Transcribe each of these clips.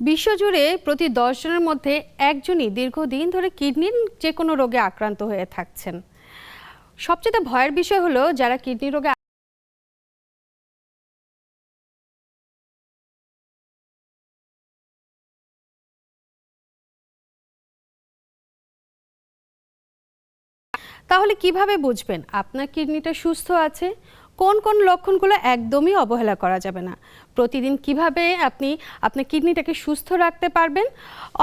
বিশ্বজুড়ে প্রতি 10 জনের মধ্যে একজনই দীর্ঘদিন ধরে কিডনির যে কোনো রোগে আক্রান্ত হয়ে থাকছেন। সবচেয়ে ভয়ের বিষয় হলো যারা কিডনি রোগে তাহলে কিভাবে বুঝবেন আপনার কিডনিটা সুস্থ আছে? কোন কোন লক্ষণগুলো একদমই অবহেলা করা যাবে না? প্রতিদিন কিভাবে আপনি আপনার কিডনিটাকে সুস্থ রাখতে পারবেন,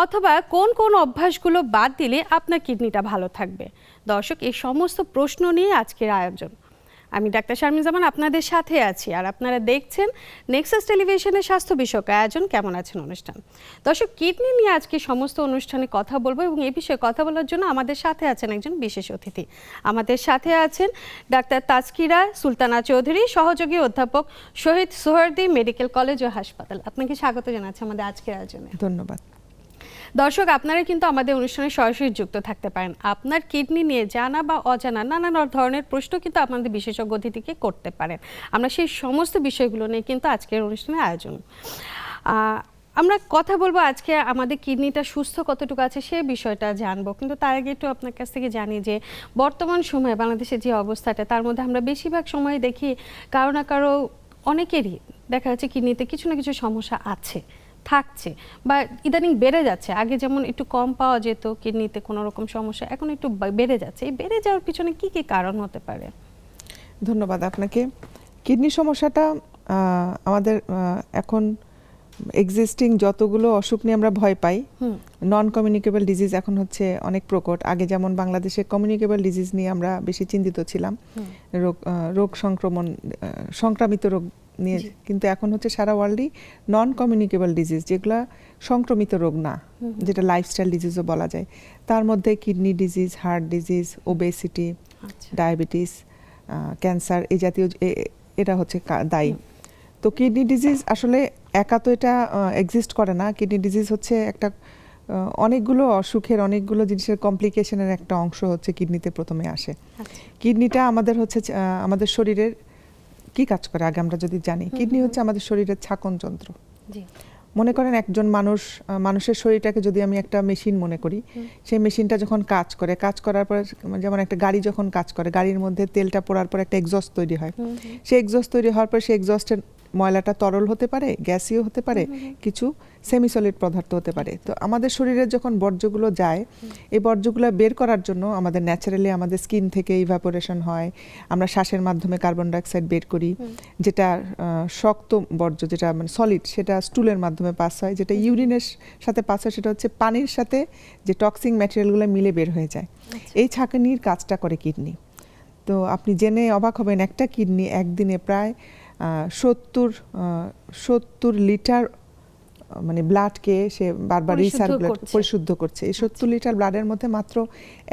অথবা কোন কোন অভ্যাসগুলো বাদ দিলে আপনার কিডনিটা ভালো থাকবে? দর্শক, এই সমস্ত প্রশ্ন নিয়ে আজকের আয়োজন। আমি ডাক্তার শারমিন জামান আপনাদের সাথে আছি, আর আপনারা দেখছেন নেক্সাস টেলিভিশনের স্বাস্থ্য বিষয়ক আয়োজন কেমন আছেন অনুষ্ঠান। দর্শক, কিডনি নিয়ে আজকে সমস্ত অনুষ্ঠানে কথা বলবো এবং এই বিষয়ে কথা বলার জন্য আমাদের সাথে আছেন একজন বিশেষ অতিথি। আমাদের সাথে আছেন ডাক্তার তাজকিরা সুলতানা চৌধুরী, সহযোগী অধ্যাপক, শহীদ সোহরাওয়ার্দী মেডিকেল কলেজ ও হাসপাতাল। আপনাকে স্বাগত জানাচ্ছি আমাদের আজকের আয়োজনে। ধন্যবাদ। দর্শক, আপনারা কিন্তু আমাদের অনুষ্ঠানে সরাসরি যুক্ত থাকতে পারেন। আপনার কিডনি নিয়ে জানা বা অজানা নানান ধরনের প্রশ্ন কিন্তু আপনাদের বিশেষজ্ঞ অতিথিকে করতে পারেন। আমরা সেই সমস্ত বিষয়গুলো নিয়ে কিন্তু আজকের অনুষ্ঠানের আয়োজন। আমরা কথা বলবো আজকে আমাদের কিডনিটা সুস্থ কতটুকু আছে সে বিষয়টা জানবো, কিন্তু তার আগে একটু আপনার কাছ থেকে জানি যে বর্তমান সময়ে বাংলাদেশের যে অবস্থাটা, তার মধ্যে আমরা বেশিরভাগ সময় দেখি কারো না কারো, অনেকেরই দেখা যাচ্ছে কিডনিতে কিছু না কিছু সমস্যা আছে, থাকছে, বা ইদানিং বেড়ে যাচ্ছে। আগে যেমন একটু কম পাওয়া যেত কিডনিতে কোনো রকম সমস্যা, এখন একটু বেড়ে যাচ্ছে। এই বেড়ে যাওয়ার পিছনে কি কি কারণ হতে পারে? ধন্যবাদ আপনাকে। কিডনি সমস্যাটা আমাদের এখন এক্সিস্টিং যতগুলো অসুখ নিয়ে আমরা ভয় পাই, নন কমিউনিকেবল ডিজিজ এখন হচ্ছে অনেক প্রকট। আগে যেমন বাংলাদেশে কমিউনিকেবল ডিজিজ নিয়ে আমরা বেশি চিন্তিত ছিলাম, রোগ সংক্রামিত রোগ নিয়ে, কিন্তু এখন হচ্ছে সারা ওয়ার্ল্ডই নন কমিউনিকেবল ডিজিজ, যেগুলো সংক্রমিত রোগ না, যেটা লাইফস্টাইল ডিজিজও বলা যায়। তার মধ্যে kidney disease, heart disease, obesity, diabetes, cancer, এই জাতীয় এটা হচ্ছে দায়ী। তো কিডনি ডিজিজ আসলে একা তো এটা এক্সিস্ট করে না। কিডনি ডিজিজ হচ্ছে একটা অনেকগুলো অসুখের, অনেকগুলো জিনিসের কমপ্লিকেশনের একটা অংশ হচ্ছে কিডনিতে প্রথমে আসে। কিডনিটা আমাদের হচ্ছে আমাদের শরীরের কি কাজ করে আগে আমরা যদি জানি, কিডনি হচ্ছে আমাদের শরীরের ছাকন যন্ত্র। মনে করেন একজন মানুষের শরীরটাকে যদি আমি একটা মেশিন মনে করি, সেই মেশিনটা যখন কাজ করার পরে, যেমন একটা গাড়ি যখন কাজ করে, গাড়ির মধ্যে তেলটা পড়ার পর একটা এক্সস্ট তৈরি হয়। সেই এক্সস্ট তৈরি হওয়ার পর সেই এক্সস্টের ময়লাটা তরল হতে পারে, গ্যাসীয় হতে পারে, কিছু সেমি সলিড পদার্থ হতে পারে। তো আমাদের শরীরে যখন বর্জ্যগুলো যায়, এই বর্জ্যগুলো বের করার জন্য আমাদের ন্যাচারালি আমাদের স্কিন থেকে ইভাপোরেশন হয়, আমরা শ্বাসের মাধ্যমে কার্বন ডাইঅক্সাইড বের করি, যেটা শক্ত বর্জ্য, যেটা মানে সলিড, সেটা স্টুলের মাধ্যমে পাস হয়, যেটা ইউরিনের সাথে পাস হয়, সেটা হচ্ছে পানির সাথে যে টক্সিক ম্যাটেরিয়ালগুলো মিলে বের হয়ে যায়। এই ছাঁকনির কাজটা করে কিডনি। তো আপনি জেনে অবাক হবেন, একটা কিডনি একদিনে প্রায় 70 লিটার মানে ব্লাডকে সে বারবার রিসার্কুলেট পরিশুদ্ধ করছে। এই 70 লিটার ব্লাডের মধ্যে মাত্র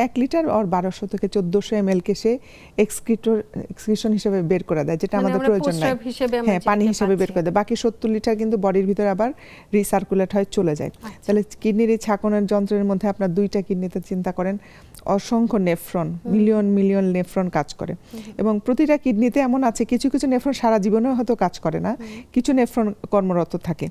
1 লিটার আর 1200 থেকে 1400 ml কে সে এক্সক্রিশন হিসেবে বের করে দেয়, যেটা আমাদের প্রয়োজন নাই। হ্যাঁ, পানি হিসেবে বের করে দেয়। বাকি 70 লিটার কিন্তু বডির ভিতরে আবার রিসার্কুলেট হয়ে চলে যায়। তাহলে কিডনির এই ছাঁকনের যন্ত্রের মধ্যে আপনার 2টা কিডনিতে চিন্তা করেন অসংখ্য নেফ্রন, মিলিয়ন মিলিয়ন নেফ্রন কাজ করে, এবং প্রতিটা কিডনিতে এমন আছে কিছু কিছু নেফ্রন সারা জীবনেও হয়তো কাজ করে না, কিছু নেফ্রন কর্মরত থাকে।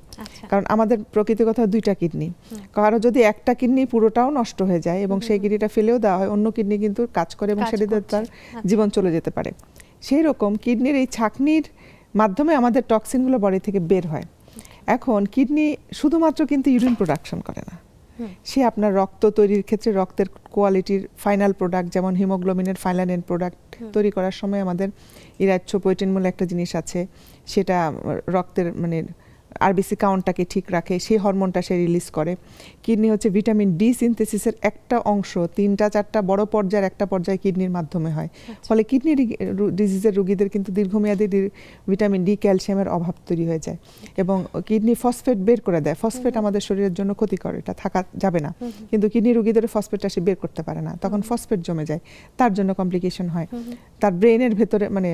কারণ আমাদের প্রকৃতির কথা 2টা কিডনি, কারো যদি একটা কিডনি পুরোটাও নষ্ট হয়ে যায় এবং সেই কিডনিটা ফেলেও দেওয়া হয়, অন্য কিডনি কিন্তু কাজ করে এবং সেটাতে তার জীবন চলে যেতে পারে। সেই রকম কিডনির এই ছাঁকনির মাধ্যমে আমাদের টক্সিনগুলো বডি থেকে বের হয়। এখন কিডনি শুধুমাত্র কিন্তু ইউরিন প্রোডাকশন করে না, সে আপনার রক্ত তৈরির ক্ষেত্রে রক্তের কোয়ালিটির ফাইনাল প্রোডাক্ট, যেমন হিমোগ্লোবিনের ফাইনাল এন্ড প্রোডাক্ট তৈরি করার সময় আমাদের ইরাইথ্রোপয়েটিন বলে একটা জিনিস আছে, সেটা রক্তের মানে আরবিসি কাউন্টটাকে ঠিক রাখে, সেই হরমোনটা সে রিলিজ করে। কিডনি হচ্ছে ভিটামিন ডি সিনথেসিসের একটা অংশ, 3-4টা বড় পর্যায়ের একটা পর্যায়ে কিডনির মাধ্যমে হয়। ফলে কিডনি ডিজিজের রোগীদের কিন্তু দীর্ঘমেয়াদী ভিটামিন ডি, ক্যালসিয়ামের অভাব তৈরি হয়ে যায়, এবং কিডনি ফসফেট বের করে দেয়। ফসফেট আমাদের শরীরের জন্য ক্ষতিকর, এটা থাকা যাবে না, কিন্তু কিডনি রোগীদের ফসফেটটা সে বের করতে পারে না, তখন ফসফেট জমে যায়, তার জন্য কমপ্লিকেশন হয়। তার ব্রেনের ভেতরে মানে,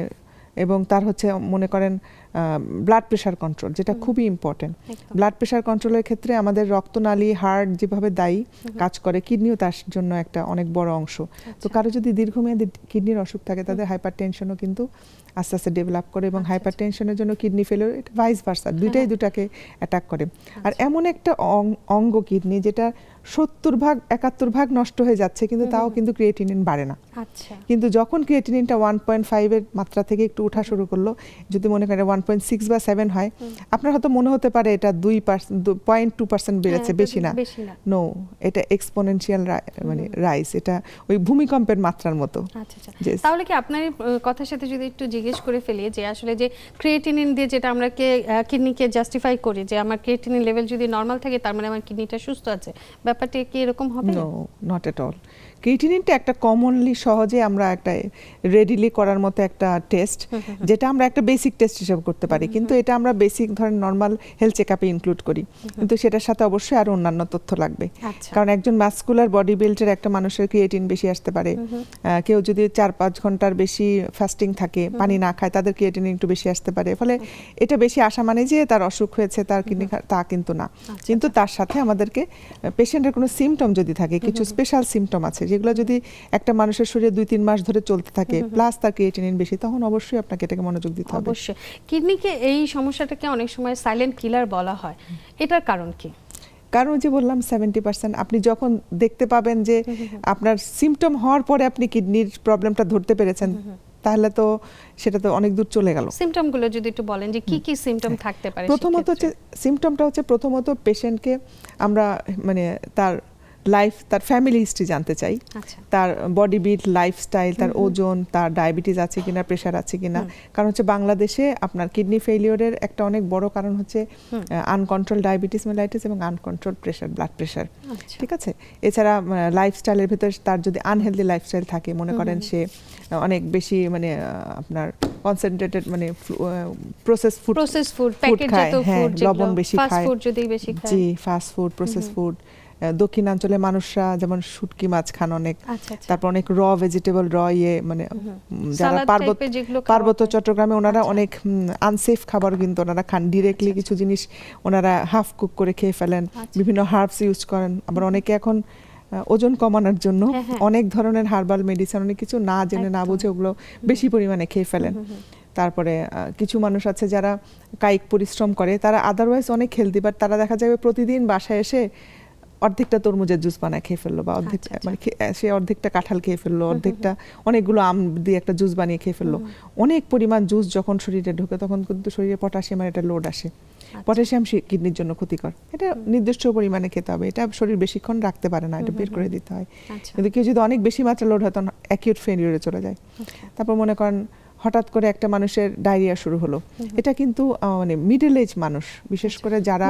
এবং তার হচ্ছে মনে করেন ব্লাড প্রেশার কন্ট্রোল, যেটা খুবই ইম্পর্টেন্ট। ব্লাড প্রেশার কন্ট্রোলের ক্ষেত্রে আমাদের রক্তনালী, হার্ট যেভাবে দায়ী কাজ করে, কিডনিও তার জন্য একটা অনেক বড় অংশ। তো কারো যদি দীর্ঘমেয়াদী কিডনির অসুখ থাকে, তাদের হাইপার টেনশনও কিন্তু আস্তে আস্তে ডেভেলপ করে, এবং হাইপার টেনশনের জন্য কিডনি ফেলিওর, এটা ভাইস ভার্সা, দুইটাই দুটাকে অ্যাটাক করে। আর এমন একটা অঙ্গ কিডনি যেটা 70-71% নষ্ট হয়ে যাচ্ছে, কিন্তু তাও কিন্তু ক্রিয়েটিনিন বাড়ে না। কিন্তু যখন ক্রিয়েটিনিনটা 1.5 এর মাত্রা থেকে একটু ওঠা শুরু করলো, যদি মনে করেন 1.6 বা 7 হয়, আপনার হয়তো মনে হতে পারে এটা 0.2% বেড়েছে, বেশি না। নো, এটা এক্সপোনেনশিয়াল মানে রাইজ, এটা ওই ভূমিকম্পের মাত্রার মতো। তাহলে কি আপনার কথার সাথে যদি একটু জিজ্ঞেস করে ফেলি যে আসলে যে ক্রিয়েটিনিন দিয়ে যেটা আমরা কিডনিকে জাস্টিফাই করি যে আমার ক্রিয়েটিনিন লেভেল যদি নরমাল থাকে, তার মানে আমার কিডনিটা সুস্থ আছে, ব্যাপারটা কি এরকম হবে? No, not at all. ক্রিয়েটিনিনটা একটা কমনলি সহজে আমরা একটা রেডিলি করার মতো একটা টেস্ট, যেটা আমরা একটা বেসিক টেস্ট হিসেবে করতে পারি, কিন্তু এটা আমরা বেসিক ধরেন নর্মাল হেলথ চেকআপে ইনক্লুড করি, কিন্তু সেটার সাথে অবশ্যই আরো অন্যান্য তথ্য লাগবে। কারণ একজন মাসকুলার বডি বিল্ডের একটা মানুষের ক্রিয়েটিন বেশি আসতে পারে, কেউ যদি 4-5 ঘন্টার বেশি ফাস্টিং থাকে, পানি না খায়, তাদের ক্রিয়েটিন একটু বেশি আসতে পারে। ফলে এটা বেশি আসা মানে যে তার অসুখ হয়েছে, তার কিডনি, তা কিন্তু না। কিন্তু তার সাথে আমাদেরকে পেশেন্টের কোনো সিমটম যদি থাকে, কিছু স্পেশাল সিমটম আছে যেগুলো যদি একটা মানুষের শরীরে 2-3 মাস ধরে চলতে থাকে, প্লাস তার ক্রিয়েটিনিন বেশি, তখন অবশ্যই আপনাকে এটাকে মনোযোগ দিতে হবে। অবশ্যই। কিডনিকে এই সমস্যাটাকে অনেক সময় সাইলেন্ট কিলার বলা হয়, এটার কারণ কি? কারণ যে বললাম 70%, আপনি যখন দেখতে পাবেন যে আপনার সিমটম হওয়ার পরে আপনি কিডনির প্রবলেমটা ধরতে পেরেছেন, তাহলে তো সেটা তো অনেক দূর চলে গেল। সিমটমগুলো যদি একটু বলেন যে কি কি সিমটম থাকতে পারে? প্রথমত হচ্ছে সিমটমটা হচ্ছে প্রথমত পেশেন্টকে আমরা মানে তার লাইফ, তার ফ্যামিলি হিস্ট্রি জানতে চাই, তার বডি বিল্ড, লাইফস্টাইল, তার ওজন, তার ডায়াবেটিস আছে কিনা, প্রেশার আছে কিনা। কারণ হচ্ছে বাংলাদেশে আপনার কিডনি ফেলিওরের একটা অনেক বড় কারণ হচ্ছে আনকন্ট্রোল ডায়াবেটিস মেলাইটিস এবং আনকন্ট্রোল প্রেশার, ব্লাড প্রেশার। ঠিক আছে, এছাড়া লাইফস্টাইলের ভিতরে তার যদি আনহেলদি লাইফস্টাইল থাকে, মনে করেন সে অনেক বেশি মানে আপনার কনসেন্ট্রেটেড মানে প্রসেস ফুড খায়, হ্যাঁ, লবণ বেশি খায়, জি, ফাস্ট ফুড, প্রসেস ফুড। দক্ষিণাঞ্চলের মানুষরা যেমন শুটকি মাছ খান অনেক, তারপর অনেক র ভেজিটেবল, মানে যারা পার্বত্য চট্টগ্রামে, ওনারা অনেক আনসেফ খাবার কিন্তু ওনারা খান, ডিরেক্টলি কিছু জিনিস ওনারা হাফ কুক করে খেয়ে ফেলেন, বিভিন্ন হার্বস ইউজ করেন। আবার অনেকে এখন ওজন কমানোর জন্য অনেক ধরনের হার্বাল মেডিসিন, অনেক কিছু না জেনে না বুঝে ওগুলো বেশি পরিমাণে খেয়ে ফেলেন। তারপরে কিছু মানুষ আছে যারা কায়িক পরিশ্রম করে, তারা আদারওয়াইজ অনেক হেলদি, বাট তারা দেখা যাবে প্রতিদিন বাসায় এসে অর্ধেকটা তরমুজের জুস বানায় খেয়ে ফেললো, বা অর্ধেক মানে সে অর্ধেকটা কাঁঠাল খেয়ে ফেললো, অর্ধেকটা অনেকগুলো আম দিয়ে একটা জুস বানিয়ে খেয়ে ফেললো। অনেক পরিমাণ জুস যখন শরীরে ঢোকে, তখন কিন্তু শরীরে পটাশিয়ামের একটা লোড আসে। পটাশিয়াম কিডনির জন্য ক্ষতিকর, এটা নির্দিষ্ট পরিমাণে খেতে হবে, এটা শরীর বেশিক্ষণ রাখতে পারে না, এটা বের করে দিতে হয়। কিন্তু কেউ যদি অনেক বেশি মাত্রা লোড হয়, তখন অ্যাকিউট ফেলিওরে চলে যায়। তারপর মনে করেন হঠাৎ করে একটা মানুষের ডায়রিয়া শুরু হলো, এটা কিন্তু মানে মিডল এজ মানুষ, বিশেষ করে যারা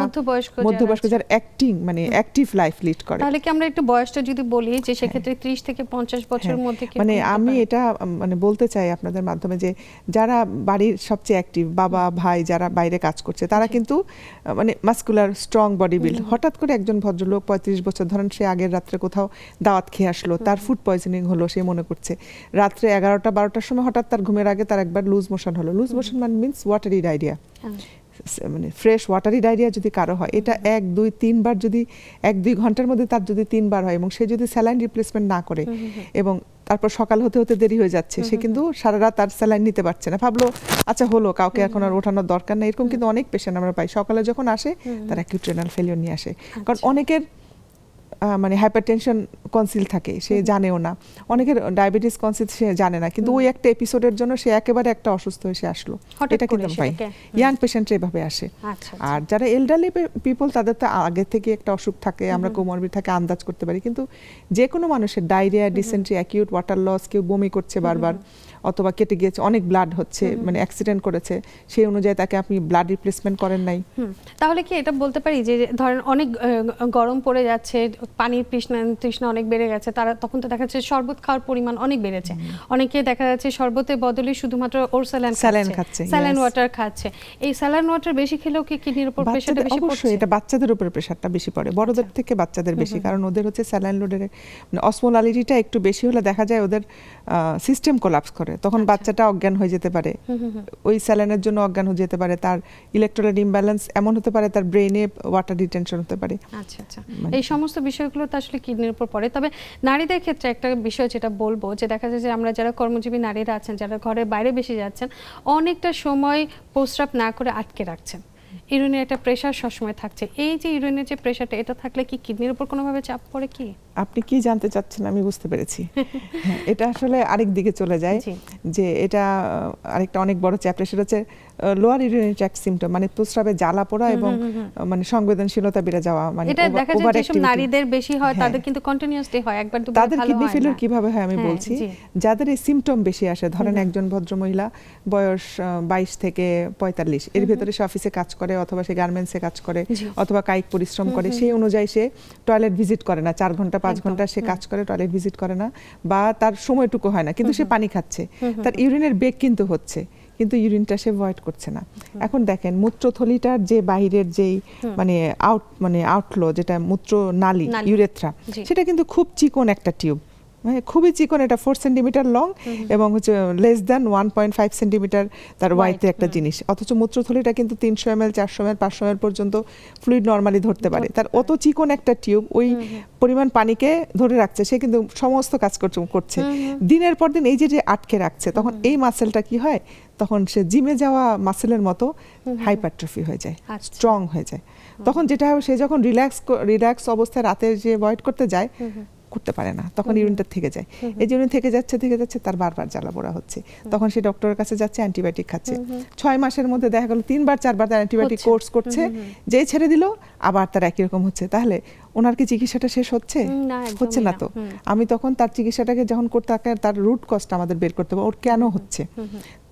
মধ্যবয়স্ক, যারা অ্যাক্টিভ লাইফ লিড করে। তাহলে কি আমরা একটু বয়সটা যদি বলি যে সেক্ষেত্রে 30 থেকে 50 বছরের মধ্যে কি মানে আমি এটা মানে বলতে চাই আপনাদের মাধ্যমে যে যারা বাড়ির সবচেয়ে অ্যাক্টিভ, বাবা ভাই যারা বাইরে কাজ করছে, তারা কিন্তু মানে মাসকুলার স্ট্রং বডি বিল্ড। হঠাৎ করে একজন ভদ্রলোক 35 বছর ধরেন, সে আগের রাত্রে কোথাও দাওয়াত খেয়ে আসলো, তার ফুড পয়জনিং হলো, সে মনে করছে রাত্রে 11টা-12টার সময় হঠাৎ তার ঘুমের আগে তার একবার লুজ মোশন হলো। লুজ মোশন মানে মিন্স ওয়াটারি ডায়রিয়া, মানে ফ্রেশ ওয়াটারি ডায়রিয়া যদি কারো হয়, এটা 1-2-3 বার, যদি 1-2 ঘন্টার মধ্যে তার যদি 3 বার হয়, এবং সে যদি স্যালাইন রিপ্লেসমেন্ট না করে, এবং তারপর সকাল হতে হতে দেরি হয়ে যাচ্ছে, সে কিন্তু সারা রাত আর স্যালাইন নিতে পারছে না, ভাবলো আচ্ছা হলো, কাউকে এখন আর ওঠানোর দরকার নেই, এরকম কিন্তু অনেক পেশেন্ট আমরা পাই। সকালে যখন আসে তারা অ্যাকিউট রেনাল ফেলিওর নিয়ে আসে, কারণ অনেকের মানে হাইপারটেনশন কনসিল থাকে, সে জানেও না, অনেকের ডায়াবেটিস কনসিল সে জানে না, কিন্তু ওই একটা এপিসোডের জন্য সে একেবারে একটা অসুস্থ হয়ে সে আসলো, এটা কিন্তু পাই। ইয়াং পেশেন্টরা এভাবে আসে। আর যারা এল্ডারলি পিপল, তাদের তো আগে থেকে একটা অসুখ থাকে, আমরা কোমরবিড থাকে আন্দাজ করতে পারি, কিন্তু যে কোনো মানুষের diarrhoea, dysentery, acute water loss, কেউ বমি করছে বারবার, অথবা কেটে গিয়েছে, অনেক ব্লাড হচ্ছে, মানে অ্যাক্সিডেন্ট করেছে, সেই অনুযায়ী তাকে আপনি ব্লাড রিপ্লেসমেন্ট করেন নাই, তাহলে কি এটা বলতে পারি যে ধরেন অনেক গরম পড়ে যাচ্ছে, পানির তৃষ্ণা অনেক বেড়ে গেছে, তারা তখন তো দেখা যাচ্ছে শরবত খাওয়ার পরিমাণ অনেক বেড়েছে, অনেকে দেখা যাচ্ছে শরবতের বদলে শুধুমাত্র স্যালাইন খাচ্ছে, স্যালাইন ওয়াটার খাচ্ছে। এই স্যালাইন ওয়াটার বেশি খেলেও কি কিডনির উপর প্রেশারটা বেশি পড়ছে? অবশ্যই এটা বাচ্চাদের উপর প্রেশারটা বেশি পড়ে, বড়দের থেকে বাচ্চাদের বেশি, কারণ ওদের হচ্ছে স্যালাইন লোডের অসমোলালিটিটা একটু বেশি হলে দেখা যায় ওদের সিস্টেম কোলাপস করে, তখন বাচ্চাটা অজ্ঞান হয়ে যেতে পারে, ওই স্যালাইনের জন্য অজ্ঞান হয়ে যেতে পারে, তার ইলেকট্রোলাইট ইমব্যালেন্স এমন হতে পারে, তার ব্রেইনে ওয়াটার রিটেনশন হতে পারে। আচ্ছা আচ্ছা, এই সমস্ত বিষয়গুলো তো আসলে কিডনির উপর পড়ে। তবে নারীদের ক্ষেত্রে একটা বিষয় যেটা বলবো, যে দেখা যায় যে আমরা যারা কর্মজীবী নারীরা আছেন, যারা ঘরের বাইরে বেশি যাচ্ছেন, অনেকটা সময় প্রস্রাব না করে আটকে রাখছেন, ইউরিনের একটা প্রেশার সবসময় থাকছে। এই যে ইউরিনের যে প্রেশারটা, এটা থাকলে কি কিডনির উপর কোনোভাবে চাপ পড়ে কি? আপনি কি জানতে চাচ্ছেন আমি বুঝতে পেরেছি। হ্যাঁ, এটা আসলে আরেক দিকে চলে যায়, যে এটা আরেকটা অনেক বড় চ্যাপ্টার, সেটা হচ্ছে লোয়ার ইউরিনারি ট্র্যাক্ট সিমটম, মানে প্রস্রাবে জ্বালা পোড়া এবং মানে সংবেদনশীলতা বেড়ে যাওয়া, মানে এটা দেখা যায় যেসব নারীদের বেশি হয় তাদের কিন্তু কন্টিনিউয়াসলি হয়, একবার দুবার তাদের ভালো কিডনি হয় ফেলিওর না। কিভাবে হয় আমি বলছি। যাদের এই সিমটম বেশি আসে, ধরেন একজন ভদ্রমহিলা বয়স 22 থেকে 45, এর ভেতরে সে অফিসে কাজ করে অথবা সে গার্মেন্টসে কাজ করে অথবা কায়িক পরিশ্রম করে, সেই অনুযায়ী সে টয়লেট ভিজিট করে না, 4 ঘন্টা 5 ঘন্টা সে কাজ করে, টয়লেট ভিজিট করে না, বা তার সময়টুকু হয় না, কিন্তু সে পানি খাচ্ছে, তার ইউরিনের বেগ কিন্তু হচ্ছে, কিন্তু ইউরিনটা সে ভয়েড করছে না। এখন দেখেন মূত্রথলিটার যে বাহিরের যেই মানে আউটফ্লো, যেটা মূত্র নালী, ইউরেথ্রা, সেটা কিন্তু খুব চিকন একটা টিউব, মানে খুবই চিকন, এটা 4 সেন্টিমিটার লং এবং হচ্ছে লেস দ্যান 1.5 সেন্টিমিটার তার ওয়াইডের একটা জিনিস। অথচ মূত্রথলিটা কিন্তু 300 ml 400 ml 500 ml পর্যন্ত ফ্লুইড নর্মালি ধরতে পারে। তার অত চিকন একটা টিউব ওই পরিমাণ পানিকে ধরে রাখছে, সে কিন্তু সমস্ত কাজ করছে দিনের পর দিন। এই যে আটকে রাখছে, তখন এই মাসেলটা কি হয়, তখন সে জিমে যাওয়া মাসেলের মতো হাইপারট্রফি হয়ে যায়, স্ট্রং হয়ে যায়। তখন যেটা হয়, সে যখন রিল্যাক্স অবস্থায় রাতে যে ভয়েড করতে যায়, করতে পারে না, তখন ইউরিনটা থেকে যায়। এই ইউরিন থেকে যাচ্ছে, তার বারবার জ্বালা পোড়া হচ্ছে, তখন সে ডক্টরের কাছে যাচ্ছে, অ্যান্টিবায়োটিক খাচ্ছে। 6 মাসের মধ্যে দেখা গেল 3 বার 4 বার তার অ্যান্টিবায়োটিক কোর্স করছে, যেই ছেড়ে দিল আবার তার একই রকম হচ্ছে। তাহলে ওনার কি চিকিৎসাটা শেষ হচ্ছে? হচ্ছে না। তো আমি তখন তার চিকিৎসাটাকে যখন করতে থাকি, তার রুট কজটা আমাদের বের করতে হবে, ওর কেন হচ্ছে।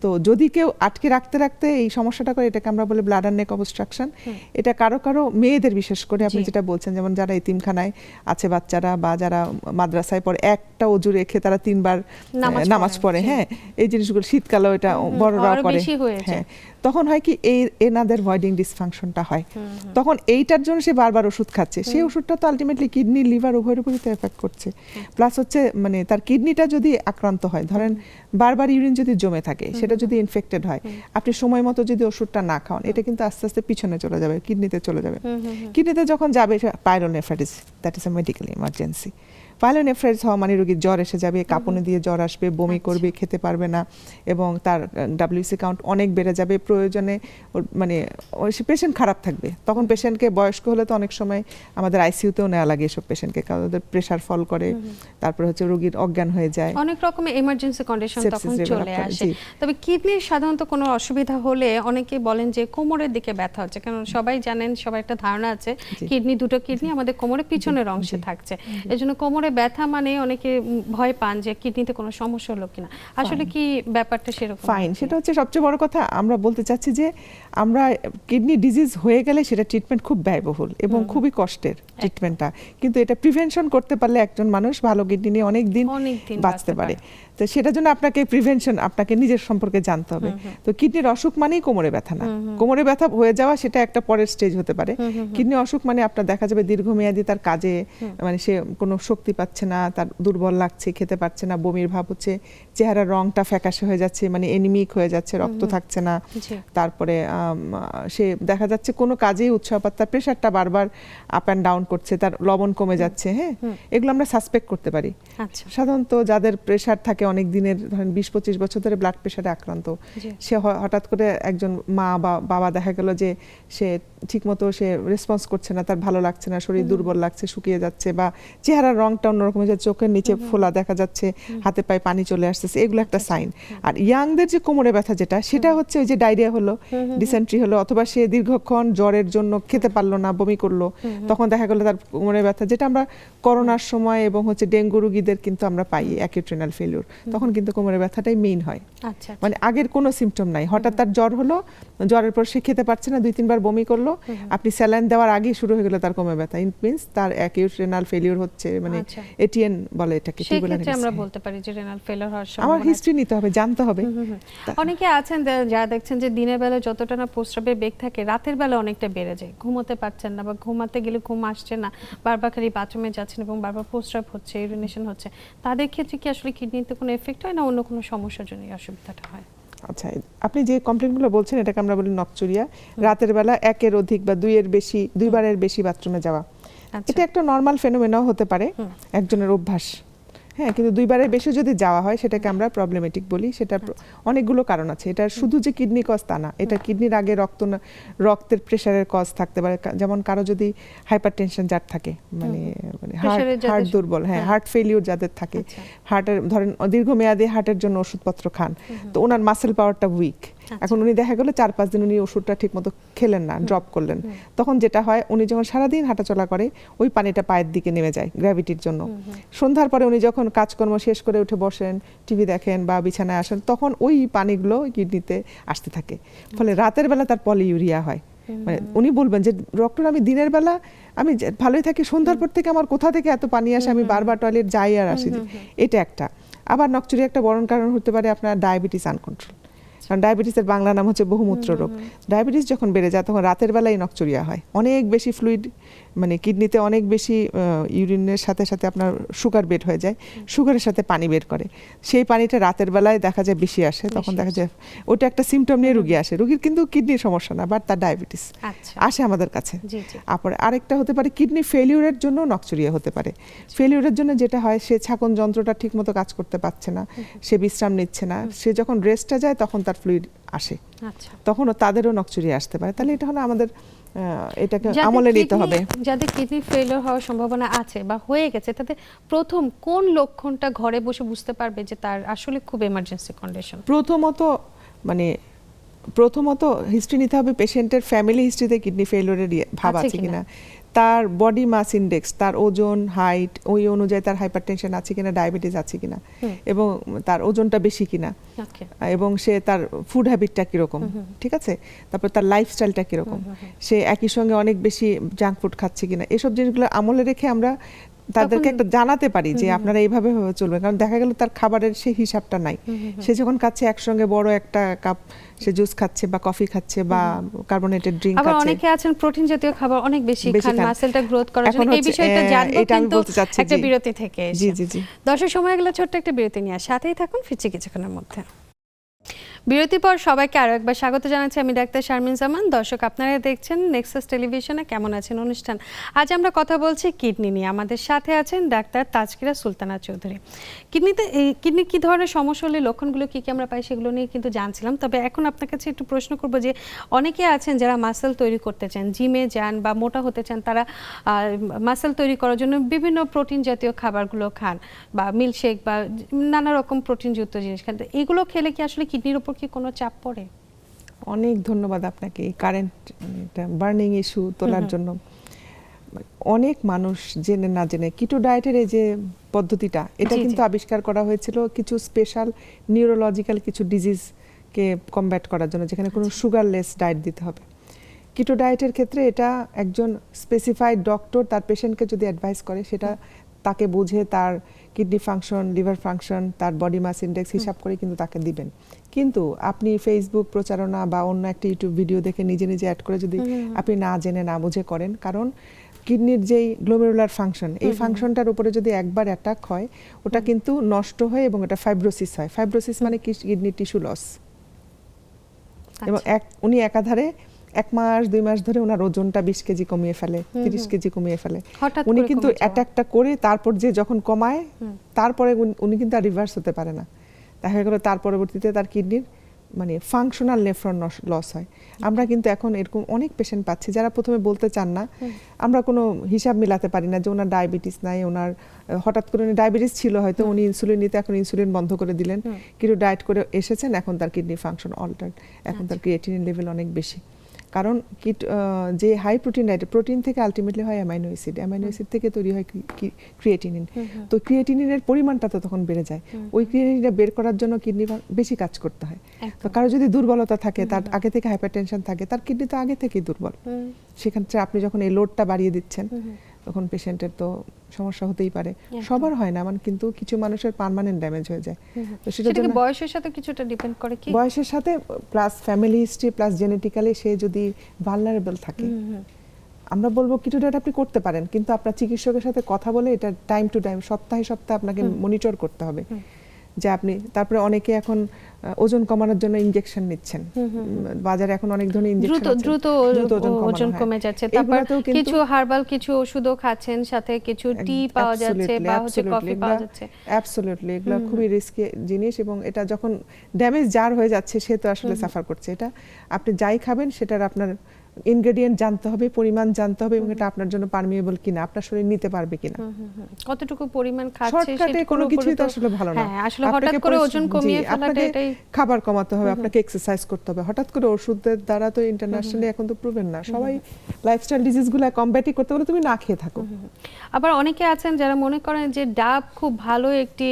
তো যদি কেউ আটকে রাখতে এই সমস্যাটা করে, এটাকে আমরা বলি ব্লাডার নেক অবস্ট্রাকশন। এটা কারো মেয়েদের বিশেষ করে, আপনি যেটা বলছেন, যেমন যারা এতিমখানায় আছে বাচ্চারা, বা যারা মাদ্রাসায় পড়ে, একটা অজু রেখে তারা 3 বার নামাজ পড়ে, হ্যাঁ, এই জিনিসগুলো শীতকালেও এটা বড়রা করে, হ্যাঁ, তখন হয় কি এনাদের ভয়েডিং ডিসফাংশনটা হয়। তখন এইটার জন্য সে বারবার ওষুধ খাচ্ছে, সেই ওষুধটা তো আলটিমেটলি কিডনি লিভার উভয়ের উপরই তো এফেক্ট করছে। প্লাস হচ্ছে মানে তার কিডনিটা যদি আক্রান্ত হয়, ধরেন বারবার ইউরিন যদি জমে থাকে, সেটা যদি ইনফেক্টেড হয়, আপনি সময় মতো যদি ওষুধটা না খাওয়ান, এটা কিন্তু আস্তে আস্তে পিছনে চলে যাবে, কিডনিতে চলে যাবে। কিডনিতে যখন যাবে, pyelonephritis, that is a medical emergency. Pyelonephritis হওয়া মানে রোগীর জ্বর এসে যাবে, কাঁপুনি দিয়ে জ্বর আসবে, বমি করবে, খেতে পারবে না, এবং তার WC কাউন্ট অনেক বেড়ে যাবে। প্রয়োজনে মানে পেশেন্ট খারাপ থাকবে, তখন পেশেন্টকে, বয়স্ক হলে তো অনেক সময় আমাদের আইসিইউতেও নেওয়া লাগে এসব পেশেন্টকে, কারণ ওদের প্রেশার ফল করে, তারপরে হচ্ছে রোগীর অজ্ঞান হয়ে যায়, অনেক রকমের এমার্জেন্সি কন্ডিশন তখন চলে আসে। তবে কিডনির সাধারণত কোনো অসুবিধা হলে অনেকে বলেন যে কোমরের দিকে ব্যথা হচ্ছে, কারণ সবাই জানেন, সবার একটা ধারণা আছে কিডনি, দুটো কিডনি আমাদের কোমরের পিছনের অংশে থাকছে, এজন্য কোমরে ব্যথা মানে অনেকে ভয় পান যে কিডনিতে কোনো সমস্যা হলো কিনা। আসলে কি ব্যাপারটা সেরকম? ফাইন, সেটা হচ্ছে সবচেয়ে বড় কথা। আমরা বলতে চাচ্ছি যে আমরা কিডনি ডিজিজ হয়ে গেলে সেটা ট্রিটমেন্ট খুব ব্যয়বহুল এবং খুবই কষ্টের ট্রিটমেন্টটা, কিন্তু এটা প্রিভেনশন করতে পারলে একজন মানুষ ভালো কিডনি নিয়ে অনেক দিন বাঁচতে পারে। তো সেটার জন্য আপনাকে প্রিভেনশন, আপনাকে নিজের সম্পর্কে জানতে হবে। তো কিডনির অসুখ মানেই কোমরে ব্যথা না, কোমরে ব্যথা হয়ে যাওয়া সেটা একটা পরের স্টেজ হতে পারে। কিডনি অসুখ মানে আপনার দেখা যাবে দীর্ঘমেয়াদী তার কাজে মানে সে কোনো শক্তি পাচ্ছে না, তার দুর্বল লাগছে, খেতে পারছে না, বমির ভাব হচ্ছে, চেহারার রংটা ফ্যাকাশে হয়ে যাচ্ছে, মানে এনিমিক হয়ে যাচ্ছে, রক্ত থাকছে না, তারপরে সে দেখা যাচ্ছে কোনো কাজেই উৎসাহ পাচ্ছে, তার প্রেশারটা বারবার আপ অ্যান্ড ডাউন করছে, তার লবণ কমে যাচ্ছে, হ্যাঁ, এগুলো আমরা সাসপেক্ট করতে পারি। সাধারণত যাদের প্রেশার থাকে অনেক দিনের, ধরেন 20-25 বছর ধরে ব্লাড প্রেশারে আক্রান্ত, সে হঠাৎ করে একজন মা বা বাবা দেখা গেল যে সে ঠিকমতো সে রেসপন্স করছে না, তার ভালো লাগছে না, শরীর দুর্বল লাগছে, শুকিয়ে যাচ্ছে, বা চেহারার রংটা অন্যরকম হয়ে যাচ্ছে, চোখের নিচে ফোলা দেখা যাচ্ছে, হাতে পায়ে পানি চলে আসতেছে, এগুলো একটা সাইন। আর ইয়াংদের যে কোমরে ব্যথা যেটা, সেটা হচ্ছে ওই যে ডায়রিয়া হলো, ডিসেন্ট্রি হলো, অথবা সে দীর্ঘক্ষণ জ্বরের জন্য খেতে পারলো না, বমি করলো, তখন দেখা গেল তার কোমরে ব্যথা, যেটা আমরা করোনার সময় এবং হচ্ছে ডেঙ্গু রোগীদের কিন্তু আমরা পাই অ্যাকিউট রিনাল ফেলিউর, তখন কিন্তু কোমরে ব্যথাটাই মেইন হয়। মানে আগের কোনো সিমটম নাই, হঠাৎ তার জ্বর হলো, জ্বরের পর সে খেতে পারছে না, 2-3 বার বমি করলো, আপনি স্যালাইন দেওয়ার আগেই শুরু হয়ে গেল তার কোমরে ব্যথা, ইট মিনস তার অ্যাকিউট রিনাল ফেলিউর হচ্ছে, মানে আচ্ছা। এটিএন বলে এটাকে, সেই টিউবুলার ক্ষেত্রে আমরা হেমিস। বলতে পারি যে রেনাল ফেলার হওয়ার আমার সম্ভাবনা আছে। হিস্ট্রি নিতে হবে, জানতে হবে। অনেকে আছেন যারা দেখছেন যে দিনের বেলা যতটা না প্রস্রাবের বেগ থাকে রাতের বেলা অনেকটা বেড়ে যায়, ঘুমোতে পারছেন না বা ঘুমাতে গেলে ঘুম আসছে না, বারবার খালি বাথরুমে যাচ্ছেন এবং বারবার প্রস্রাব হচ্ছে, ইউরিনেশন হচ্ছে, তাদের ক্ষেত্রে কি আসলে কিডনিতে কোনো এফেক্ট হয় না অন্য কোনো সমস্যার জন্য এই অসুবিধাটা হয়? আচ্ছা, আপনি যে কমপ্লেইনগুলো বলছেন এটাকে আমরা বলি নকচুরিয়া। রাতের বেলা একের অধিক বা দুইয়ের বেশি, দুইবারের বেশি বাথরুমে যাওয়া, এটা একটা নর্মাল ফেনোমেনাও হতে পারে, একজনের অভ্যাস। হ্যাঁ, কিন্তু দুইবারের বেশি যদি যাওয়া হয় সেটাকে আমরা প্রবলেমেটিক বলি। সেটা অনেকগুলো কারণ আছে। এটা শুধু যে কিডনি কজ তা না, এটা কিডনির আগে রক্তের প্রেশারের কজ থাকতে পারে। যেমন কারো যদি হাইপারটেনশন যার থাকে, মানে হার্ট দুর্বল, হ্যাঁ, হার্ট ফেলিউর যাদের থাকে, হার্টের ধরেন দীর্ঘমেয়াদী হার্টের জন্য ওষুধপত্র খান, তো ওনার মাসেল পাওয়ারটা উইক। এখন উনি দেখা গেল 4-5 দিন উনি ওষুধটা ঠিক মতো খেলেন না, ড্রপ করলেন, তখন যেটা হয় উনি যখন সারাদিন হাঁটাচলা করে ওই পানিটা পায়ের দিকে নেমে যায় গ্র্যাভিটির জন্য। সন্ধ্যার পরে উনি যখন কাজকর্ম শেষ করে উঠে বসেন, টিভি দেখেন বা বিছানায় আসেন, তখন ওই পানিগুলো কিডনিতে আসতে থাকে, ফলে রাতের বেলা তার পলিইউরিয়া হয়। মানে উনি বলবেন যে ডক্টর আমি দিনের বেলা আমি ভালোই থাকি, সন্ধ্যার পর থেকে আমার কোথা থেকে এত পানি আসে, আমি বারবার টয়লেট যাই আর আসি। এটা একটা। আবার নকচুরি একটা বড় কারণ হতে পারে আপনার ডায়াবেটিস আনকন্ট্রোল, কারণ ডায়াবেটিসের বাংলা নাম হচ্ছে বহুমূত্র রোগ। ডায়াবেটিস যখন বেড়ে যায় তখন রাতের বেলায় নকচুরিয়া হয়, অনেক বেশি ফ্লুইড, মানে কিডনিতে অনেক বেশি ইউরিনের সাথে সাথে আপনার সুগার বের হয়ে যায়, সুগারের সাথে পানি বের করে, সেই পানিটা রাতের বেলায় দেখা যায় বেশি আসে, তখন দেখা যায় ওটা একটা সিমটম নিয়ে রুগী আসে, রুগীর কিন্তু কিডনির সমস্যা না, বাট তার ডায়াবেটিস আসে আমাদের কাছে। আরেকটা হতে পারে কিডনি ফেলিউরের জন্য নকচুরিয়া হতে পারে। ফেলিউরের জন্য যেটা হয়, সে ছাকন যন্ত্রটা ঠিক মতো কাজ করতে পারছে না, সে বিশ্রাম নিচ্ছে না, সে যখন রেস্টে যায় তখন তার ফ্লুইড আসে, তখনও তাদেরও নকচুরিয়া আসতে পারে। তাহলে এটা হলো আমাদের এটাকে আমলে নিতে হবে। যাদের কিডনি ফেলিওর হওয়ার সম্ভাবনা আছে বা হয়ে গেছে, তাতে প্রথম কোন লক্ষণটা ঘরে বসে বুঝতে পারবে যে তার আসলে খুব এমার্জেন্সি কন্ডিশন? প্রথমত হিস্ট্রি নিতে হবে পেশেন্টের ফ্যামিলি হিস্ট্রিতে কিডনি ফেলিওরের ভাব আছে কিনা, তার বডি মাস ইন্ডেক্স, তার ওজন, হাইট, ওই অনুযায়ী তার হাইপারটেনশন আছে কিনা, ডায়াবেটিস আছে কিনা, এবং তার ওজনটা বেশি কিনা, এবং সে তার ফুড হ্যাবিটটা কিরকম, ঠিক আছে, তারপর তার লাইফস্টাইলটা কিরকম, সে একই সঙ্গে অনেক বেশি জাঙ্ক ফুড খাচ্ছে কিনা, এসব জিনিসগুলো আমলে রেখে আমরা তাদেরকে একটা জানাতে পারি যে আপনারা এইভাবে চলবেন। কারণ দেখা গেল তার খাবারের সেই হিসাবটা নাই, সে যখন খাচ্ছে একসঙ্গে বড় একটা কাপ সে জুস খাচ্ছে বা কফি খাচ্ছে বা কার্বোনেটেড ড্রিঙ্ক খাচ্ছে। আবার অনেকে আছেন প্রোটিন জাতীয় খাবার অনেক বেশি খান মাসলটা গ্রোথ করার জন্য। এই বিষয়টা জানবো কিন্তু একটা বিরতি থেকে এসে। জি। দর্শক সময় গেলে ছোট্ট একটা বিরতি নিয়ে সাথেই থাকুন, ফিরছি কিছুক্ষণের মধ্যে। বিরতির পর সবাইকে আরো একবার স্বাগত জানাচ্ছি, আমি ডাক্তার শারমিন জামান। দর্শক আপনারা দেখছেন নেক্সাস টেলিভিশনে কেমন আছেন অনুষ্ঠান। আজ আমরা কথা বলছি কিডনি নিয়ে। আমাদের সাথে আছেন ডাক্তার তাজকিরা সুলতানা চৌধুরী। কিডনি কি ধরনের সমস্যা হলে লক্ষণগুলো কি কি আমরা পাই সেগুলো নিয়ে কিন্তু জানছিলাম। তবে এখন আপনার কাছে একটু প্রশ্ন করব যে অনেকে আছেন যারা মাসল তৈরি করতে চান, জিমে যান বা মোটা হতে চান, তারা মাসল তৈরি করার জন্য বিভিন্ন প্রোটিন জাতীয় খাবারগুলো খান বা মিল্কশেক বা নানা রকম প্রোটিনযুক্ত জিনিস খান। তো এগুলো খেলে কি আসলে কিডনির উপর কি কোনো চাপ পড়ে? অনেক ধন্যবাদ আপনাকে কারেন্ট বার্নিং ইস্যু তোলার জন্য। অনেক মানুষ জেনে না জেনে কিটো ডায়েটের এই যে পদ্ধতিটা, এটা কিন্তু আবিষ্কার করা হয়েছিল কিছু স্পেশাল নিউরোলজিক্যাল কিছু ডিজিজকে কমব্যাট করার জন্য, যেখানে কোনো সুগারলেস ডায়েট দিতে হবে। কিটো ডায়েটের ক্ষেত্রে এটা একজন স্পেসিফাইড ডক্টর তার পেশেন্টকে যদি অ্যাডভাইস করে, সেটা তাকে বুঝে তার কিডনি ফাংশন, লিভার ফাংশন, তার বডি মাস ইন্ডেক্স হিসাব করে কিন্তু তাকে দিবেন। কিন্তু আপনি ফেসবুক প্রচারণা বা অন্য একটা ইউটিউব ভিডিও দেখে নিজে নিজে অ্যাড করে যদি আপনি না জেনে না বুঝে করেন, কারণ কিডনির যেই গ্লোমেরুলার ফাংশন, এই ফাংশনটার উপরে যদি একবার অ্যাটাক হয়, ওটা কিন্তু নষ্ট হয় এবং এটা ফাইব্রোসিস হয়। ফাইব্রোসিস মানে কিডনি টিস্যু লস। এবং উনি একাধারে 1 মাস 2 মাস ধরে ওনার ওজনটা 20 কেজি কমিয়ে ফেলে, 30 কেজি কমিয়ে ফেলে। উনি কিন্তু অ্যাটাকটা করে তারপর যে যখন কমায়, তারপরে উনি কিন্তু আর রিভার্স হতে পারে না। দেখা গেল তার পরবর্তীতে তার কিডনির মানে ফাংশনাল নেফ্রন লস হয়। আমরা কিন্তু এখন এরকম অনেক পেশেন্ট পাচ্ছি যারা প্রথমে বলতে চান না, আমরা কোনো হিসাব মিলাতে পারি না যে ওনার ডায়াবেটিস নাই, ওনার হঠাৎ করে ডায়াবেটিস ছিল, হয়তো উনি ইনসুলিন নিতে এখন ইনসুলিন বন্ধ করে দিলেন, কিন্তু ডায়েট করে এসেছেন, এখন তার কিডনি ফাংশন অল্টার্ড, এখন তার ক্রিয়েটিনিন লেভেল অনেক বেশি। কারণ যে হাই প্রোটিন ডায়েট, প্রোটিন থেকে আলটিমেটলি হয় অ্যামাইনো অ্যাসিড, অ্যামাইনো অ্যাসিড থেকে তৈরি হয় ক্রিয়েটিনিন। তো ক্রিয়েটিনিনের পরিমাণটা তো তখন বেড়ে যায়, ওই ক্রিয়েটিনিনটা বের করার জন্য কিডনি বেশি কাজ করতে হয়। তো কারো যদি দুর্বলতা থাকে, তার আগে থেকে হাইপারটেনশন থাকে, তার কিডনি তো আগে থেকেই দুর্বল, সেক্ষেত্রে আপনি যখন এই লোডটা বাড়িয়ে দিচ্ছেন, তখন পেশেন্টের তো সমস্যা হতেই পারে। সবার হয় না, মানে কিন্তু কিছু মানুষের পার্মানেন্ট ড্যামেজ হয়ে যায়। তো সেটা কি বয়সের সাথে কিছুটা ডিপেন্ড করে কি? বয়সের সাথে plus family history plus genetically সে যদি ভালনারেবল থাকে, আমরা বলবো কিটোডায়েট আপনি করতে পারেন, কিন্তু আপনার চিকিৎসকের সাথে কথা বলে এটা টাইম টু টাইম সপ্তাহে সপ্তাহে আপনাকে মনিটর করতে হবে যে আপনি। তারপরে অনেকে এখন ওজন কমানোর জন্য ইনজেকশন নিচ্ছেন, বাজারে এখন অনেক ধরনের ইনজেকশন আছে, দ্রুত ওজন কমে যাচ্ছে। তারপর কিছু হার্বাল কিছু ওষুধও খাচ্ছেন, সাথে কিছু টি পাওয়া যাচ্ছে বা হচ্ছে কফি পাওয়া যাচ্ছে। অ্যাবসলিউটলি এগুলো খুবই রিস্কি জিনিস, এবং এটা যখন ড্যামেজ যার হয়ে যাচ্ছে সে তো আসলে সাফার করছে। এটা আপনি যাই খাবেন সেটার আপনার ইনগ্রেডিয়েন্ট জানতে হবে, পরিমাণ জানতে হবে, এবং এটা আপনার জন্য পারমিয়েবল কিনা, আপনার শরীর নিতে পারবে কিনা, কতটুকু পরিমাণ খাচ্ছে শর্টকাটে কোনো কিছুই তো আসলে ভালো না। হ্যাঁ, আসলে হঠাৎ করে ওজন কমিয়ে ফেলাটা এটাই। খাবার কমাতে হবে, আপনাকে এক্সারসাইজ করতে হবে। হঠাৎ করে ওষুধের দ্বারা তো ইন্টারন্যাশনালি এখন তো প্রুভেন না। সবাই লাইফস্টাইল ডিজিজগুলো কমব্যাটই করতে বলে তুমি না খেয়ে থাকো। আবার অনেকে আছেন যারা মনে করেন যে ডাব খুব ভালো একটি